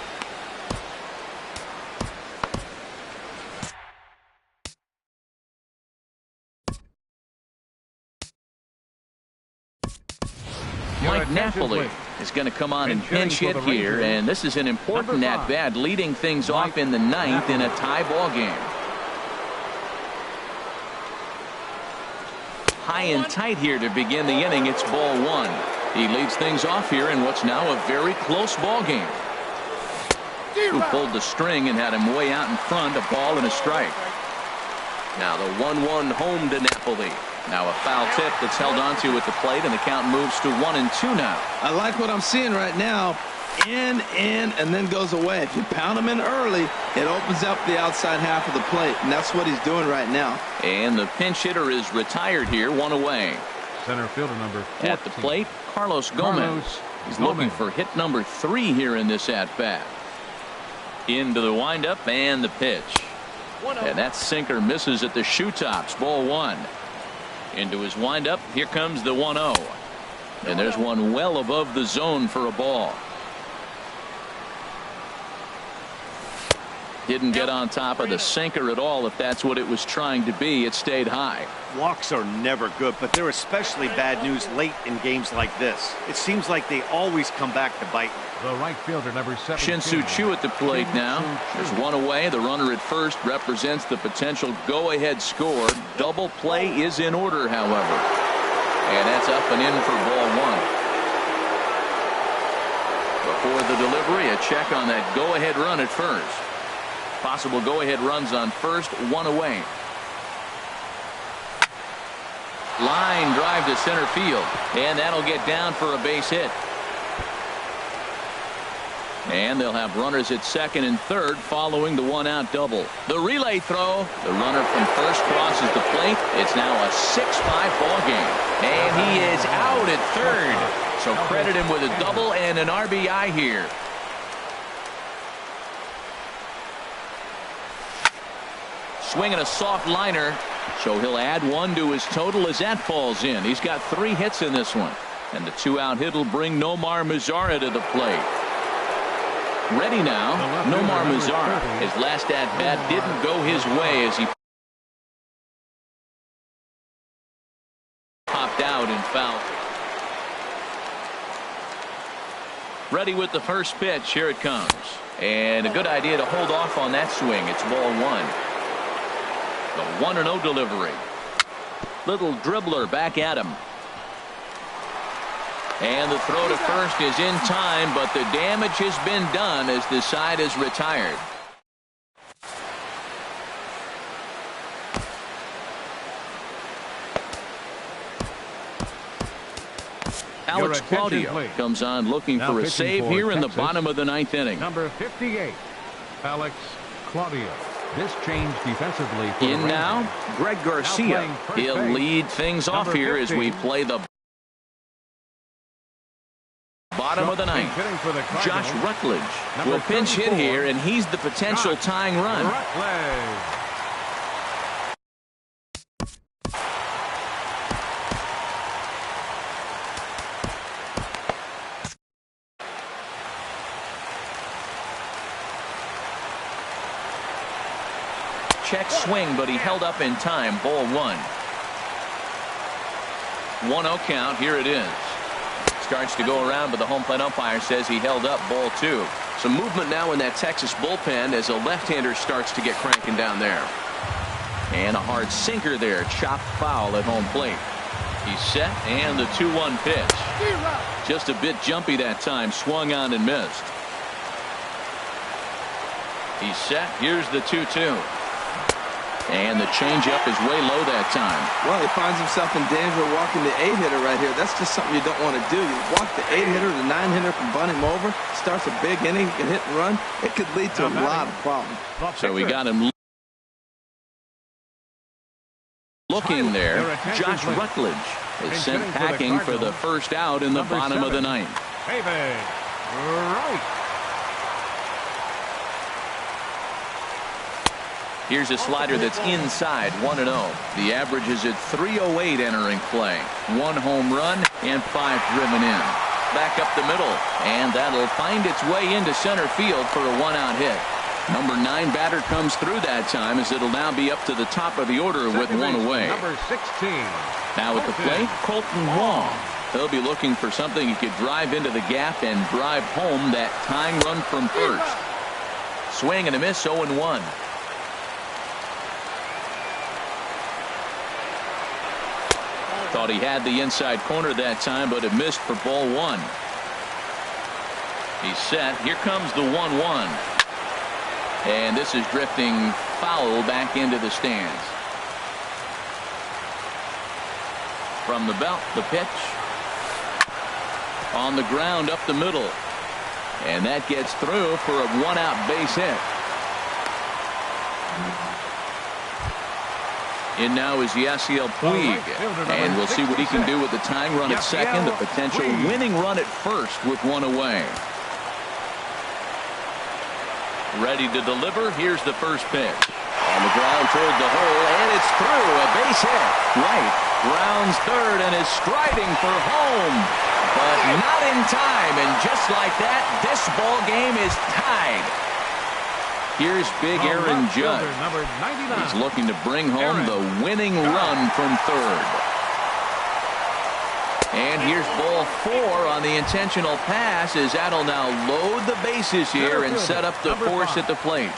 Mike Napoli is going to come on and pinch hit here, and this is an important at-bat, leading things off in the 9th in a tie ball game. high and tight here to begin the inning. It's ball one. He leads things off here in what's now a very close ball game. Who pulled the string and had him way out in front, a ball and a strike. Now the 1-1 home to Napoli. Now a foul tip that's held onto at the plate, and the count moves to 1-2 now. I like what I'm seeing right now. In, and then goes away. If you pound him in early, it opens up the outside half of the plate, and that's what he's doing right now. And the pinch hitter is retired here, one away. Center fielder number 14. At the plate, Carlos Gomez. He's looking for hit number 3 here in this at-bat. Into the windup and the pitch. And that sinker misses at the shoe tops. Ball one. Into his windup. Here comes the 1-0. And there's one well above the zone for a ball. Didn't get on top of the sinker at all. If that's what it was trying to be, it stayed high. Walks are never good, but they're especially bad news late in games like this. It seems like they always come back to bite. The right fielder number 17. Shin-Soo Choo at the plate now. There's one away. The runner at first represents the potential go-ahead score. Double play is in order, however. And that's up and in for ball one. Before the delivery, a check on that go-ahead run at first. Possible go-ahead runs on first, one away. Line drive to center field, and that'll get down for a base hit. And they'll have runners at second and third following the one-out double. The relay throw. The runner from first crosses the plate. It's now a 6-5 ball game. And he is out at third. So credit him with a double and an RBI here. Swinging a soft liner, so he'll add one to his total as that falls in. He's got 3 hits in this one, and the 2-out hit will bring Nomar Mazara to the plate. Ready now, Nomar Mazara. His last at bat didn't go his way as he popped out and fouled. Ready with the first pitch. Here it comes, and a good idea to hold off on that swing. It's ball one. The 1-0 delivery. Little dribbler back at him. And the throw to first is in time, but the damage has been done as the side is retired. Alex Claudio comes on looking for a save here in the bottom of the 9th inning. Number 58, Alex Claudio. This change defensively. In now, Greg Garcia. He'll lead things off here as we play the bottom of the 9th. Josh Rutledge will pinch hit here, and he's the potential tying run. Check swing, but he held up in time. Ball one. 1-0 count. Here it is. Starts to go around, but the home plate umpire says he held up. Ball two. Some movement now in that Texas bullpen as a left-hander starts to get cranking down there. And a hard sinker there. Chopped foul at home plate. He's set, and the 2-1 pitch. Just a bit jumpy that time. Swung on and missed. He's set. Here's the 2-2. And the changeup is way low that time. Well, he finds himself in danger of walking the 8-hitter right here. That's just something you don't want to do. You walk the 8-hitter, the 9-hitter can bunt him over. Starts a big inning, can hit and run. It could lead to a lot of problems. So we got him looking there. Josh Rutledge is sent packing for the first out in the bottom of the 9th. Right. Here's a slider that's inside, 1-0. The average is at 308 entering play. 1 home run and 5 driven in. Back up the middle, and that'll find its way into center field for a 1-out hit. Number 9 batter comes through that time as it'll now be up to the top of the order with 1 away. Number 16. Now at the plate, Colton Wong. He'll be looking for something he could drive into the gap and drive home that tying run from first. Swing and a miss, 0-1. Thought he had the inside corner that time, but it missed for ball one. He's set. Here comes the 1-1. And this is drifting foul back into the stands. From the belt, the pitch. On the ground up the middle. And that gets through for a one-out base hit. In now is Yasiel Puig. And we'll see what he can do with the tying run at second. The potential winning run at first with one away. Ready to deliver. Here's the first pitch. On the ground toward the hole, and it's through. A base hit. Right. Rounds third and is striding for home. But not in time. And just like that, this ball game is tied. Here's big Aaron Judge. He's looking to bring home the winning run from third. And here's ball four on the intentional pass as that'll now load the bases here and set up the force at the plate.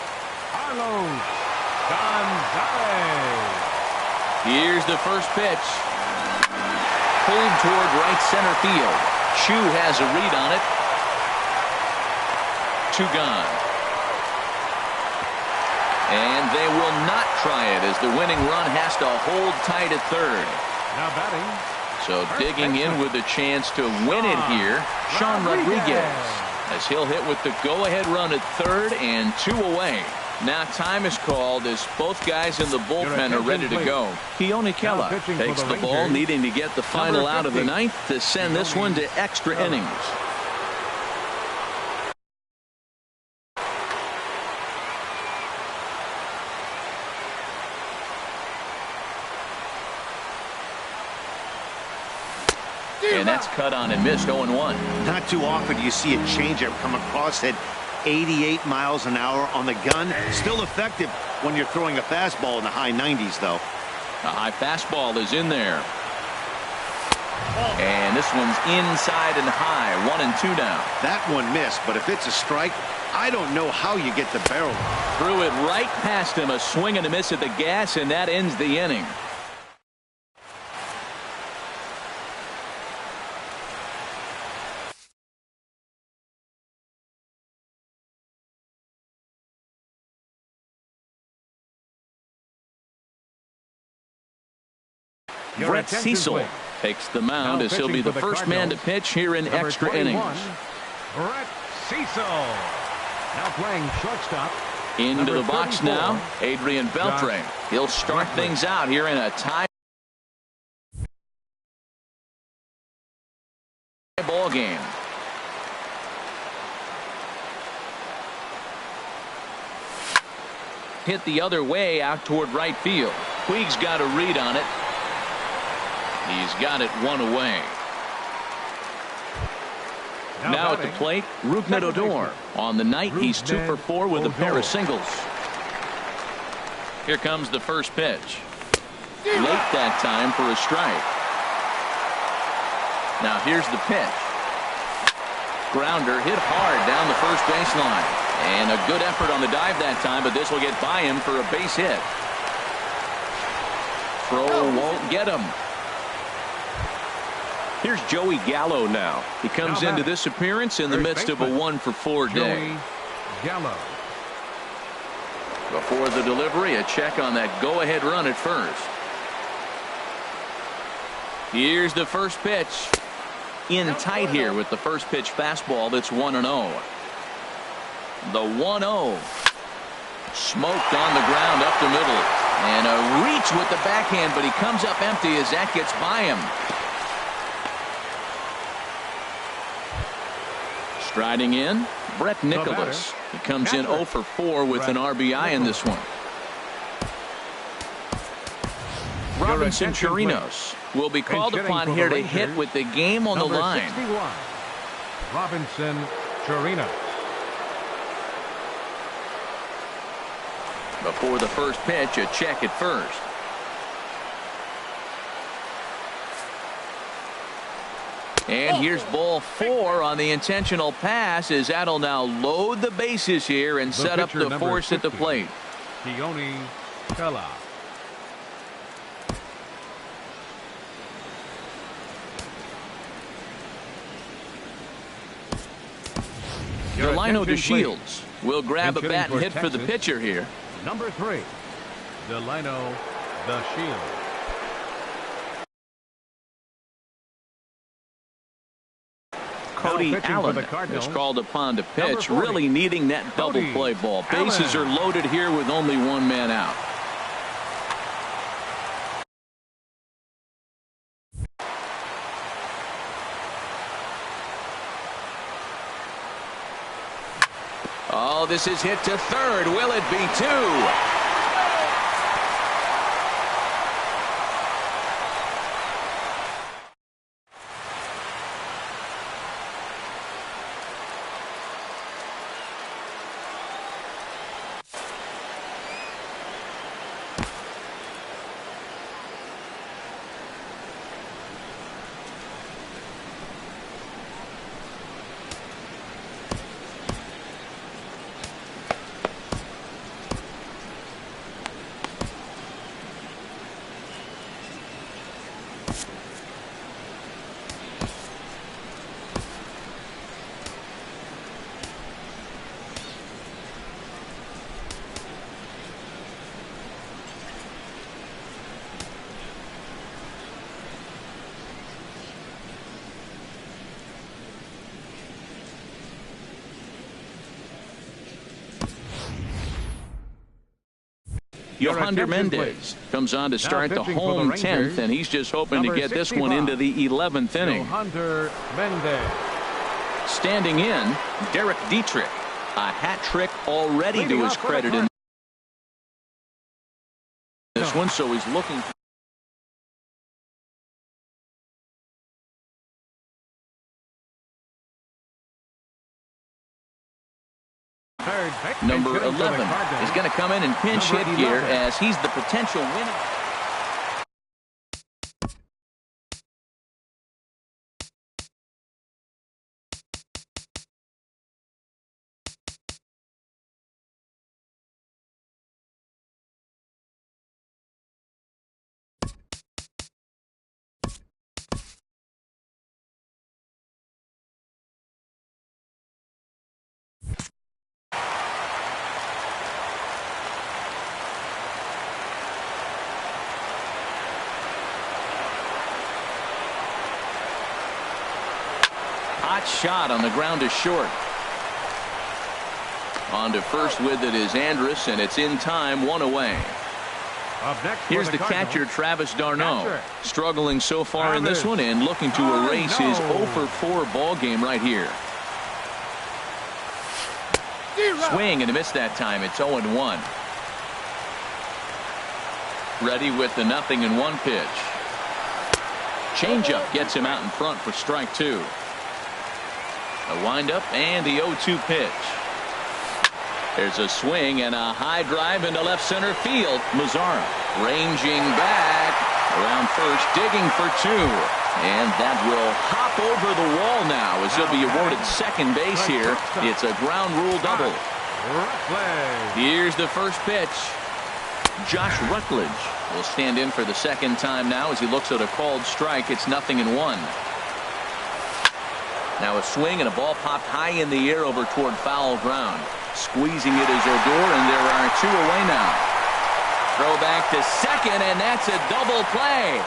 Here's the first pitch. Pulled toward right center field. Chu has a read on it. 2 gone. And they will not try it as the winning run has to hold tight at third. Now batting. So digging in with a chance to win it here, Sean Rodriguez, as he'll hit with the go-ahead run at third and 2 away. Now time is called as both guys in the bullpen are ready to go. Keone Kela takes the ball, needing to get the final out of the ninth to send this one to extra innings. And that's cut on and missed. 0-1. Not too often do you see a changeup come across at 88 miles an hour on the gun. Still effective when you're throwing a fastball in the high 90s, though. A high fastball is in there. And this one's inside and high. 1-2 now. That one missed, but if it's a strike, I don't know how you get the barrel. Threw it right past him. A swing and a miss at the gas, and that ends the inning. Brett Cecil takes the mound as he'll be the first man to pitch here in extra innings. Brett Cecil now playing shortstop. Into the box now, Adrian Beltre. He'll start things out here in a tie ball game. Hit the other way out toward right field. Puig's got a read on it. He's got it 1 away. Now at the plate, Rougned Odor. On the night, he's 2 for 4 with a pair of singles. Here comes the first pitch. Late that time for a strike. Now here's the pitch. Grounder hit hard down the first baseline. And a good effort on the dive that time, but this will get by him for a base hit. Throw won't get him. Here's Joey Gallo now. He comes into this appearance in the midst of a 1-for-4 day. Gallo. Before the delivery, a check on that go-ahead run at first. Here's the first pitch. In tight here with the first pitch fastball that's 1-0. The 1-0. Smoked on the ground up the middle. And a reach with the backhand, but he comes up empty as that gets by him. Striding in, Brett Nicholas. He comes in 0 for 4 with an RBI in this one. Robinson Chirinos will be called upon here to hit with the game on the line. 61, Robinson Chirinos. Before the first pitch, a check at first. And here's ball 4 on the intentional pass as that'll now load the bases here and set up the force at the plate. Keone Kela. Delino attention, DeShields will grab a Pinch bat and hitting hit for for the Texas. pitcher here. Number 3, Delino DeShields. Cody pitching for Allen the is Cardinals. called upon to Number pitch, 40, really needing that double Cody play ball. Bases Allen. are loaded here with only one man out. Oh, this is hit to third. Will it be two? Yohander Mendez comes on to start the pitching for the home Rangers, 10th, and he's just hoping to number get this one 65, into the 11th inning. Yohander Mendez. Standing in, Derek Dietrich. A hat trick already Leading to his off for the credit in this No. one, so he's looking. Third, Number pinch hitting for the 11 Cardinals. is going to come in and pinch Number hit here 11. as he's the potential winner. Hot shot on the ground to short. On to first with it is Andrus, and it's in time, one away. Up next for Here's the Cardinals, catcher, Travis d'Arnaud, Catcher. struggling so far in this Travis. one and looking to erase his 0 for 4 ball game right here. Swing and a miss that time. It's 0-1. Ready with the 0-1 pitch. Changeup gets him out in front for strike 2. A windup and the 0-2 pitch. There's a swing and a high drive into left center field. Mazzara ranging back around first, digging for 2. And that will hop over the wall now as he'll be awarded second base here. It's a ground rule double. Rutledge. Here's the first pitch. Josh Rutledge will stand in for the second time now as he looks at a called strike. It's 0-1. Now a swing and a ball popped high in the air over toward foul ground. Squeezing it is Odor, and there are 2 away now. Throw back to second, and that's a double play.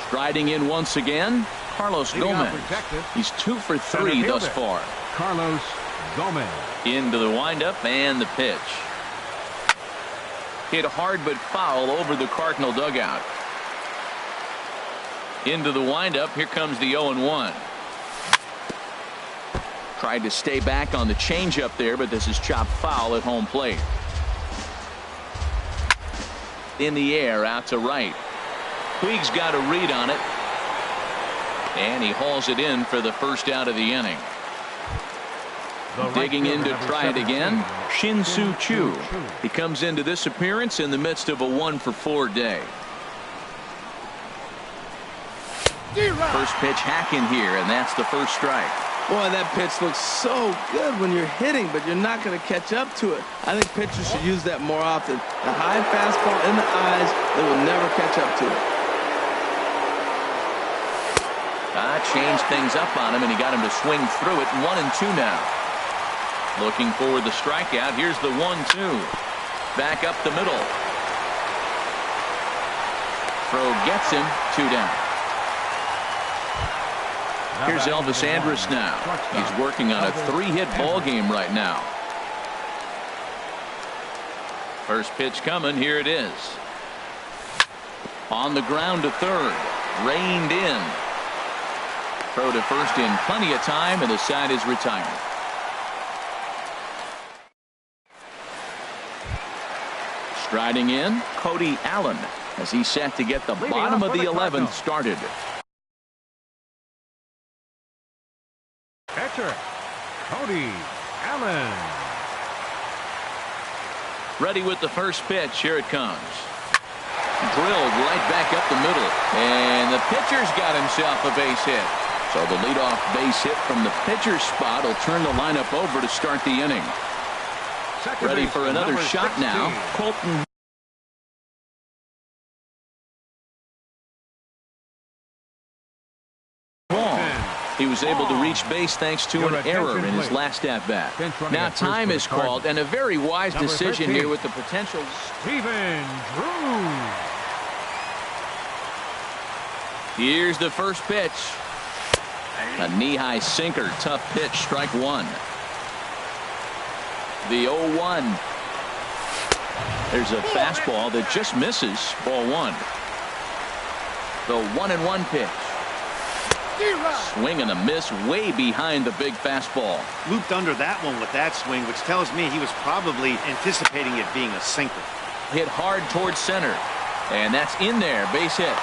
Striding in once again, Carlos Leading off Gomez. for Texas, He's 2 for 3 center thus fielder, far. Carlos Gomez. Into the windup and the pitch. Hit hard but foul over the Cardinal dugout. Into the windup. Here comes the 0-1. Tried to stay back on the changeup there, but this is chopped foul at home plate. In the air out to right. Puig's got a read on it. And he hauls it in for the first out of the inning. Digging in to try it again, Shin-Soo Choo. He comes into this appearance in the midst of a 1 for 4 day. First pitch hack in here, and that's the first strike. Boy, that pitch looks so good when you're hitting, but you're not going to catch up to it. I think pitchers should use that more often. The high fastball in the eyes, they will never catch up to it. Changed things up on him, and he got him to swing through it. 1-2 now. Looking for the strikeout. Here's the 1-2. Back up the middle. Throw gets him. 2 down. Here's Elvis Andrus now. He's working on a 3-hit ball game right now. First pitch coming. Here it is. On the ground to third. Reined in. Throw to first in plenty of time, and the side is retired. Striding in, Cody Allen, as he's set to get the bottom of the 11th started. Catcher, Cody Allen. Ready with the first pitch. Here it comes. Drilled right back up the middle. And the pitcher's got himself a base hit. So the leadoff base hit from the pitcher's spot will turn the lineup over to start the inning. Ready for another shot 16. Now. Colton. He was able to reach base thanks to an error in his last at-bat. Now time is called, and a very wise decision here with the potential. Steven Drew. Here's the first pitch. A knee-high sinker. Tough pitch. Strike one. The 0-1. There's a fastball that just misses. Ball one. The 1-1 pitch. Swing and a miss way behind the big fastball. Looped under that one with that swing, which tells me he was probably anticipating it being a sinker. Hit hard towards center. And that's in there. Base hit.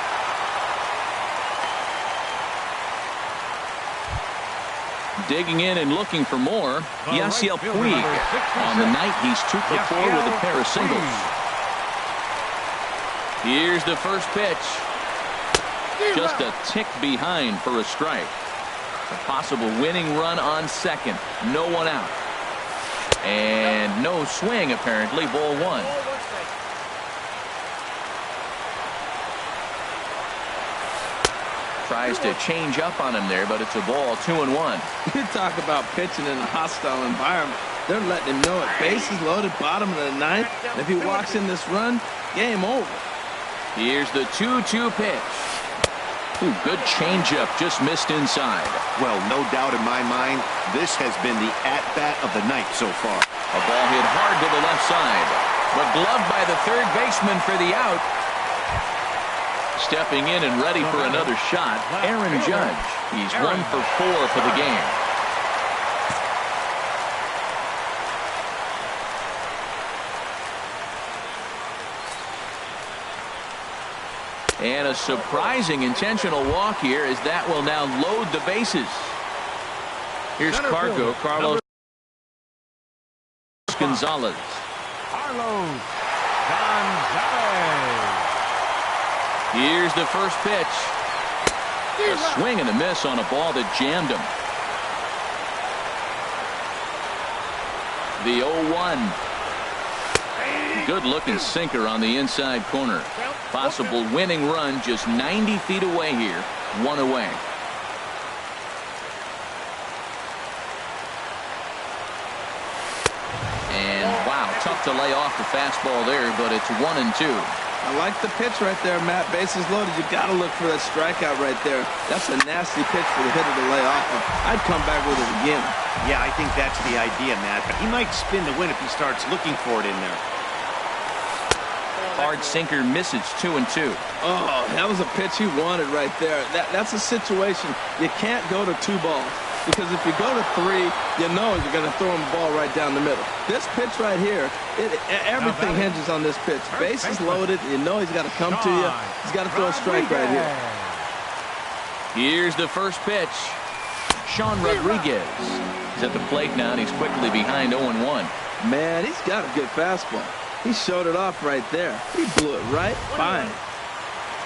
Digging in and looking for more. Yasiel Puig. On the night, he's 2 for 4 with a pair of singles. Here's the first pitch. Just a tick behind for a strike. A possible winning run on second. No one out. And no swing, apparently. Ball one. Tries to change up on him there, but it's a ball. 2-1. You talk about pitching in a hostile environment. They're letting him know it. Bases loaded, bottom of the ninth. And if he walks in this run, game over. Here's the 2-2 pitch. Ooh, good changeup, just missed inside. Well, no doubt in my mind, this has been the at-bat of the night so far. A ball hit hard to the left side, but gloved by the third baseman for the out. Stepping in and ready for another shot, Aaron Judge. He's 1 for 4 for the game. And a surprising intentional walk here, as that will now load the bases. Here's Carlos Gonzalez. Carlos Gonzalez. Here's the first pitch. A swing and a miss on a ball that jammed him. The 0-1. Good looking sinker on the inside corner. Possible winning run just 90 feet away here. 1 away. And wow, tough to lay off the fastball there, but it's 1-2. I like the pitch right there, Matt. Bases loaded. You got to look for that strikeout right there. That's a nasty pitch for the hitter to lay off of. I'd come back with it again. Yeah, I think that's the idea, Matt. But he might spin the win if he starts looking for it in there. Hard sinker misses. 2-2. Oh, that was a pitch he wanted right there. That's a situation you can't go to 2 balls. Because if you go to 3, you know you're going to throw him the ball right down the middle. This pitch right here, everything hinges on this pitch. Bases loaded. You know he's got to come to you. He's got to throw a strike right here. Here's the first pitch. Sean Rodriguez is at the plate now, and he's quickly behind 0-1. Man, he's got a good fastball. He showed it off right there. He blew it right fine.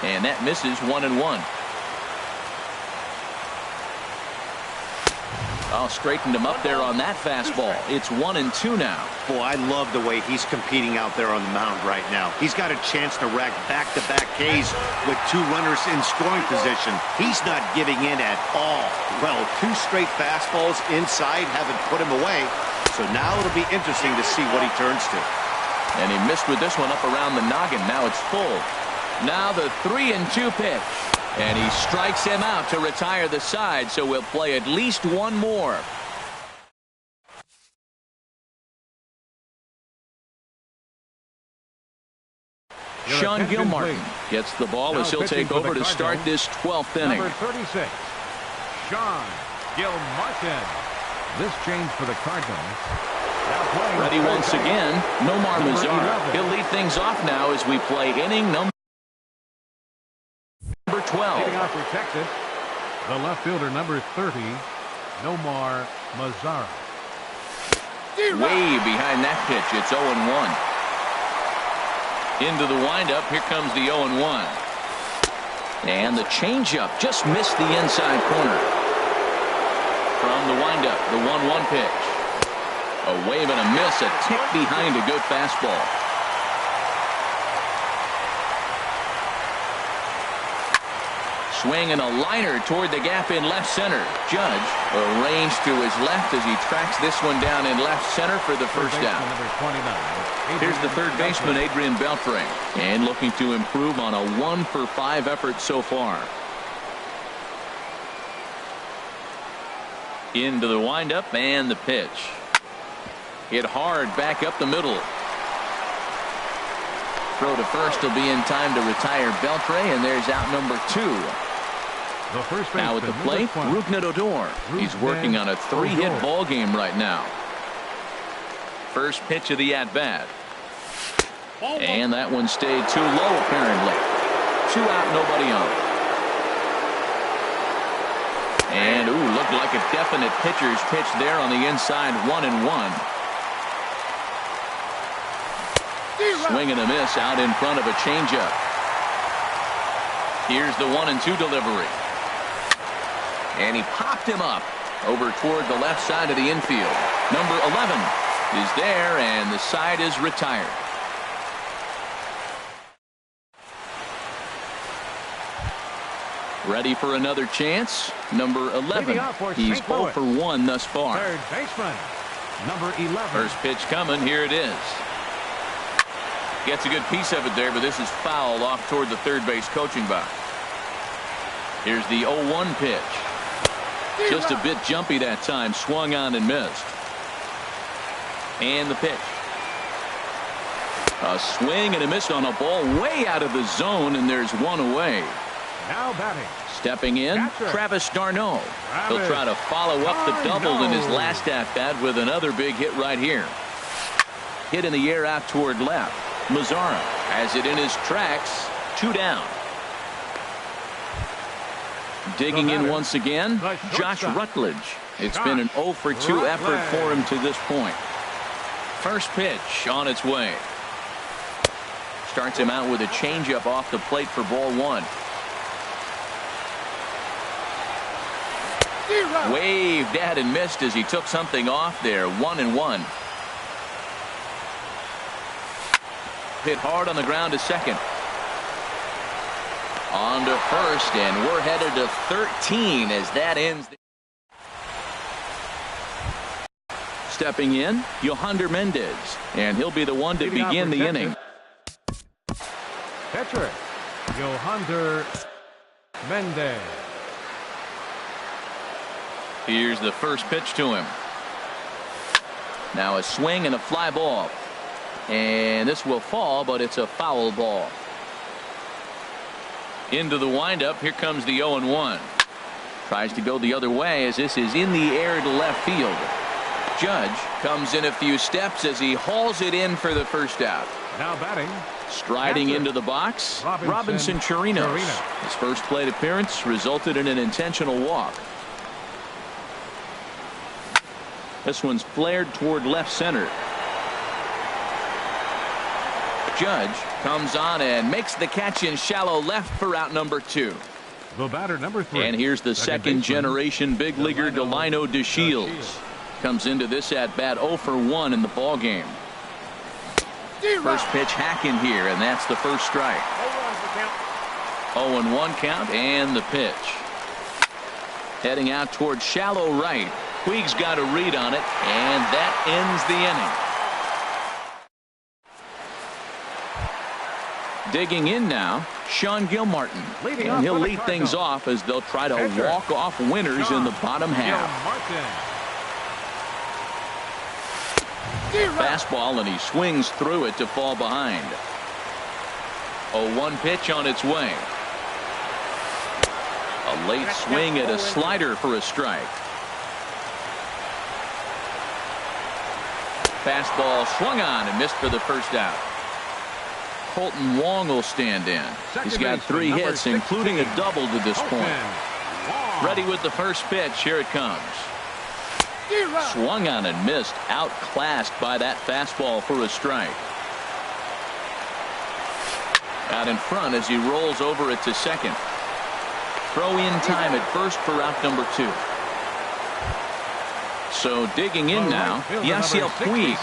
And that misses. 1-1. Oh, straightened him up there on that fastball. It's 1-2 now. Boy, I love the way he's competing out there on the mound right now. He's got a chance to rack back-to-back Ks with 2 runners in scoring position. He's not giving in at all. Well, 2 straight fastballs inside haven't put him away. So now it'll be interesting to see what he turns to. And he missed with this one up around the noggin. Now it's full. Now the 3-2 pitch. And he strikes him out to retire the side, so we'll play at least one more. Sean Gilmartin gets the ball as he'll take over to start this 12th inning. Number 36, Sean Gilmartin. This change for the Cardinals. Ready once again, Nomar Mazara. He'll lead things off now as we play inning number 12. Leading off for Texas, the left fielder, number 30, Nomar Mazara. Way behind that pitch. It's 0-1. Into the windup. Here comes the 0-1. And the changeup just missed the inside corner. From the windup, the 1-1 pitch. A wave and a miss, a tick behind a good fastball. Swing and a liner toward the gap in left center. Judge arranged to his left as he tracks this one down in left center for the first down. Here's the third baseman, Adrian Beltre, and looking to improve on a 1-for-5 effort so far. Into the windup and the pitch. Hit hard back up the middle. Throw to first will be in time to retire Beltre, and there's out number 2. Now at the plate, Rougned Odor. He's working on a 3-hit ball game right now. First pitch of the at-bat. And that one stayed too low, apparently. 2 out, nobody on. And, looked like a definite pitcher's pitch there on the inside, 1-1. Swing and a miss out in front of a changeup. Here's the 1-2 delivery. And he popped him up over toward the left side of the infield. Number 11 is there, and the side is retired. Ready for another chance? Number 11. He's 0 for 1 thus far. Third baseman, number 11. First pitch coming. Here it is. Gets a good piece of it there, but this is foul off toward the third base coaching box. Here's the 0-1 pitch. Just a bit jumpy that time. Swung on and missed. And the pitch. A swing and a miss on a ball way out of the zone, and there's one away. Now batting. Stepping in, Travis d'Arnaud. He'll try to follow up the double in his last at-bat with another big hit right here. Hit in the air out toward left. Mazara has it in his tracks. 2 down. Digging in once again, Josh Rutledge. It's been an 0 for 2 effort for him to this point. First pitch on its way. Starts him out with a changeup off the plate for ball 1. Waved at and missed as he took something off there. 1-1. Hit hard on the ground to second. On to first, and we're headed to 13 as that ends. Stepping in, Yohander Mendez, and he'll be the one to begin the inning. Catcher, Yohander Mendez. Here's the first pitch to him. Now a swing and a fly ball. And this will fall, but it's a foul ball. Into the windup. Here comes the 0-1. Tries to go the other way as this is in the air to left field. Judge comes in a few steps as he hauls it in for the first out. Now batting. Striding into the box, Robinson Chirinos. His first plate appearance resulted in an intentional walk. This one's flared toward left center. Judge comes on and makes the catch in shallow left for out number 2. The batter, number 3. And here's the second generation big leaguer, Delino DeShields. Comes into this at bat 0 for 1 in the ball game. First pitch hacking here, and that's the first strike. 0-1 count, and the pitch. Heading out towards shallow right. Puig's got a read on it, and that ends the inning. Digging in now, Sean Gilmartin. And he'll lead things off as they'll try to walk off winners in the bottom half. Fastball, and he swings through it to fall behind. 0-1 pitch on its way. A late swing at a slider for a strike. Fastball swung on and missed for the first out. Colton Wong will stand in. He's got 3 hits, including a double to this point. Ready with the first pitch. Here it comes. Swung on and missed, outclassed by that fastball for a strike. Out in front as he rolls over it to second. Throw in time at first for out number 2. So digging in now, Yasiel Puig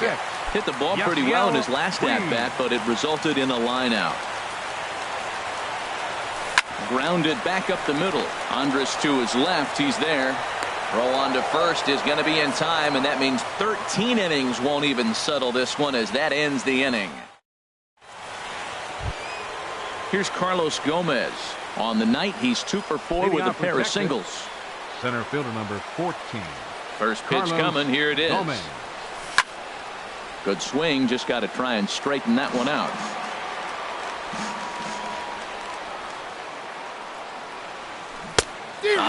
hit the ball pretty well in his last at-bat, but it resulted in a line out. Grounded back up the middle. Andrus to his left. He's there. Throw on to first is going to be in time, and that means 13 innings won't even settle this one as that ends the inning. Here's Carlos Gomez. On the night, he's 2 for 4 with a pair of singles. Center fielder number 14. First pitch coming. Here it is. Gomez. Good swing. Just got to try and straighten that one out.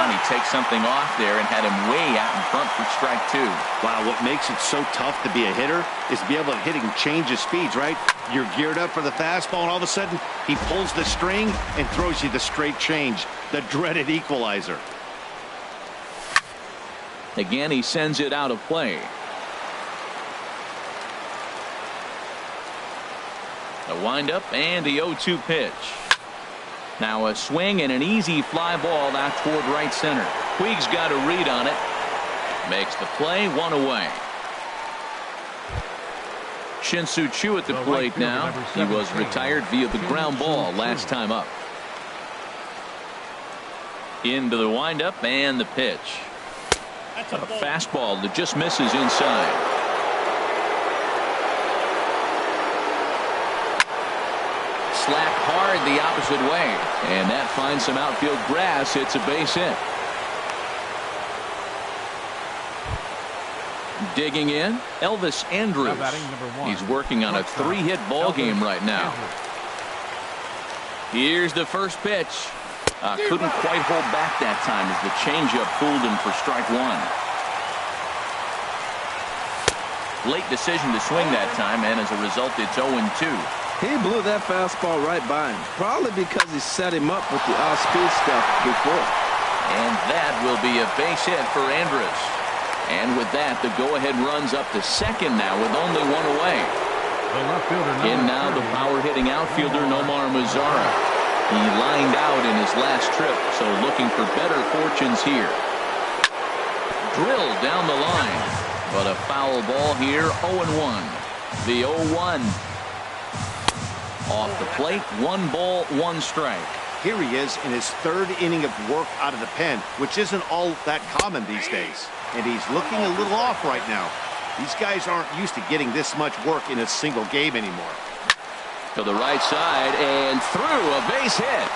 He takes something off there and had him way out in front for strike 2. Wow, what makes it so tough to be a hitter is to be able to hit and change his speeds, right? You're geared up for the fastball, and all of a sudden he pulls the string and throws you the straight change, the dreaded equalizer. Again, he sends it out of play. The windup and the 0-2 pitch. Now a swing and an easy fly ball out toward right center. Puig's got a read on it. Makes the play, 1 away. Shin-Soo Choo at the plate now. He was retired via the ground ball last time up. Into the windup and the pitch. A fastball that just misses inside. Slack hard the opposite way, and that finds some outfield grass. It's a base hit. Digging in, Elvis Andrus. He's working on a 3-hit ball game right now. Here's the first pitch. Couldn't quite hold back that time as the changeup fooled him for strike 1. Late decision to swing that time, and as a result, it's 0-2. He blew that fastball right by him, probably because he set him up with the off-speed stuff before. And that will be a base hit for Andrus. And with that, the go-ahead runs up to second now with only 1 away. In now the power-hitting outfielder Nomar Mazara. He lined out in his last trip, so looking for better fortunes here. Drilled down the line, but a foul ball here, 0-1. The 0-1. Off the plate, 1 ball, 1 strike. Here he is in his 3rd inning of work out of the pen, which isn't all that common these days. And he's looking a little off right now. These guys aren't used to getting this much work in a single game anymore. To the right side and through, a base hit.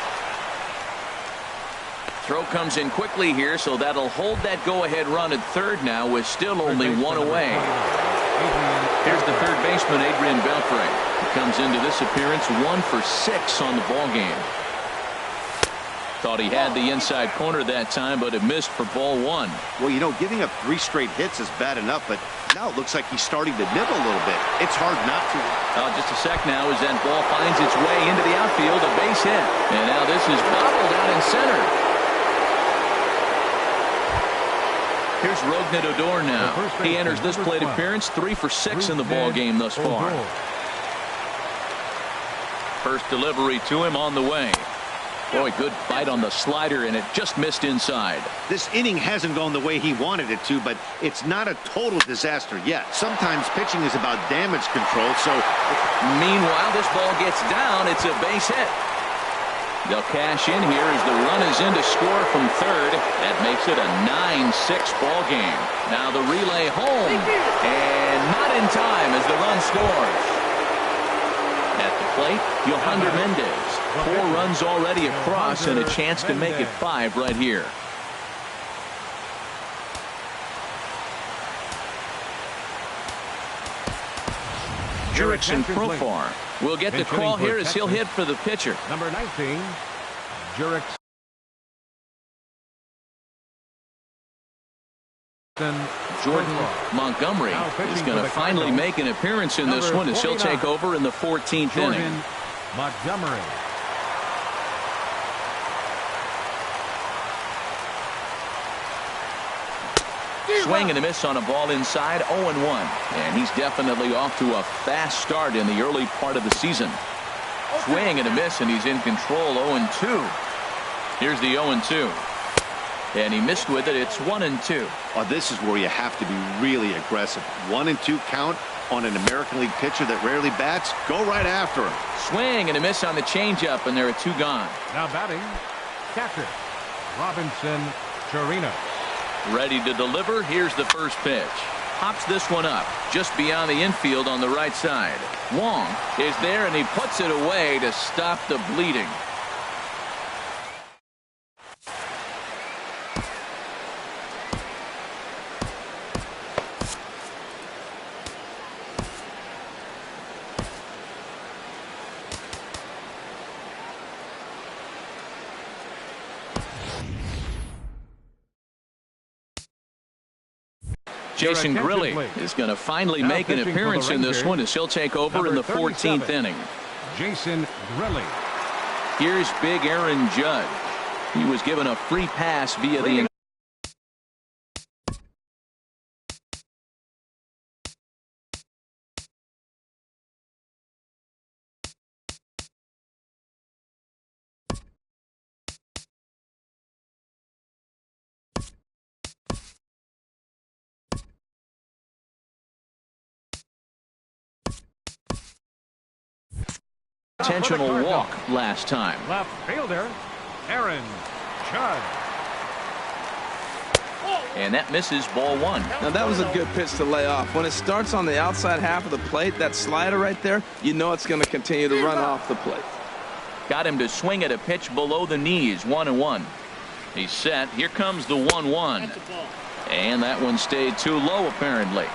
Throw comes in quickly here, so that'll hold that go-ahead run at 3rd now with still only 1 away. Here's the 3rd baseman, Adrian Beltre. He comes into this appearance 1 for 6 on the ball game. Thought he had the inside corner that time, but it missed for ball 1. Well, you know, giving up 3 straight hits is bad enough, but now it looks like he's starting to nibble a little bit. It's hard not to. Just a sec now as that ball finds its way into the outfield, a base hit. And now this is bobbled out in center. Here's Rougned Odor now. He enters this plate appearance 3 for 6 in the ball game thus far. First delivery to him on the way. Boy, good fight on the slider, and it just missed inside. This inning hasn't gone the way he wanted it to, but it's not a total disaster yet. Sometimes pitching is about damage control, so... Meanwhile, this ball gets down. It's a base hit. They'll cash in here as the run is in to score from third. That makes it a 9-6 ball game. Now the relay home, and not in time as the run scores. At the plate, Yohander Mendez. 4 runs already across and a chance to make it 5 right here. Jurickson Profar will get the call here as he'll hit for the pitcher. Number 19, Jurickson. Jordan Montgomery is going to finally make an appearance in this one as he'll take over in the 14th inning. Montgomery. Swing and a miss on a ball inside, 0-1. And he's definitely off to a fast start in the early part of the season. Swing and a miss, and he's in control, 0-2. Here's the 0-2. And he missed with it. It's 1-2. Oh, this is where you have to be really aggressive. 1-2 count on an American League pitcher that rarely bats. Go right after him. Swing and a miss on the changeup, and there are 2 gone. Now batting, catcher Robinson Chirino. Ready to deliver. Here's the first pitch. Pops this one up just beyond the infield on the right side. Wong is there, and he puts it away to stop the bleeding. Jason Grilli is going to finally make an appearance in this one as he'll take over in the 14th inning. Jason Grilli. Here's big Aaron Judge. He was given a free pass via the intentional walk last time. Left fielder Aaron Judge. And that misses, ball 1. Now that was a good pitch to lay off. When it starts on the outside half of the plate, that slider right there, you know it's going to continue to run off the plate. Got him to swing at a pitch below the knees, 1-1. He's set. Here comes the 1-1. And that one stayed too low apparently.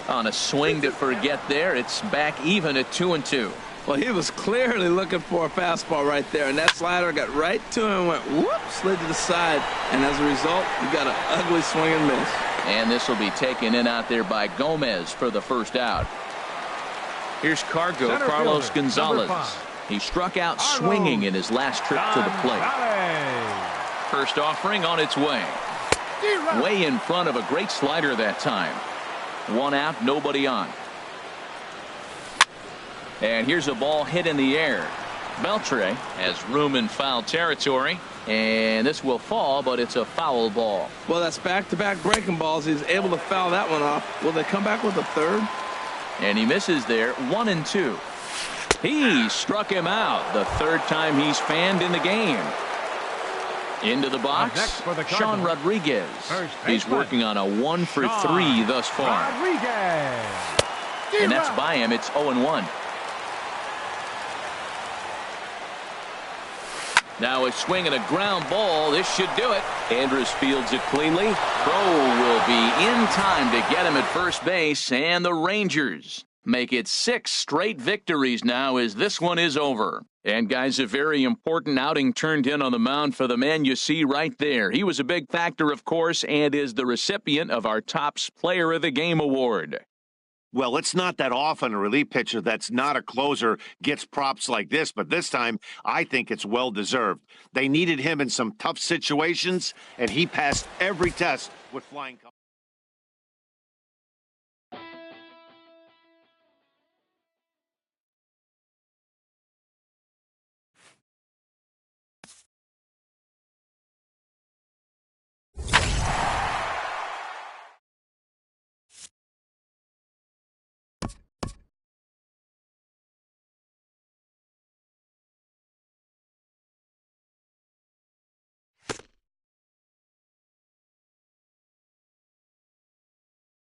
On a swing to forget there, it's back even at 2-2. Well, he was clearly looking for a fastball right there, and that slider got right to him and went whoop, slid to the side, and as a result, you got an ugly swing and miss. And this will be taken in out there by Gomez for the first out. Here's Cargo, Center Carlos fielder, Gonzalez. He struck out swinging in his last trip to the plate. First offering on its way. Way in front of a great slider that time. 1 out, nobody on. And here's a ball hit in the air. Beltre has room in foul territory, and this will fall, but it's a foul ball. Well, that's back-to-back breaking balls. He's able to foul that one off. Will they come back with a third? And he misses there, 1-2. He struck him out the 3rd time he's fanned in the game. Into the box, Sean Rodriguez. He's working on a 1 for 3 thus far. And that's by him. It's 0-1. Now a swing and a ground ball. This should do it. Andrus fields it cleanly. Crow will be in time to get him at first base. And the Rangers make it 6 straight victories now as this one is over. And guys, a very important outing turned in on the mound for the man you see right there. He was a big factor, of course, and is the recipient of our Topps Player of the Game award. Well, it's not that often a relief pitcher that's not a closer gets props like this, but this time I think it's well-deserved. They needed him in some tough situations, and he passed every test with flying colors.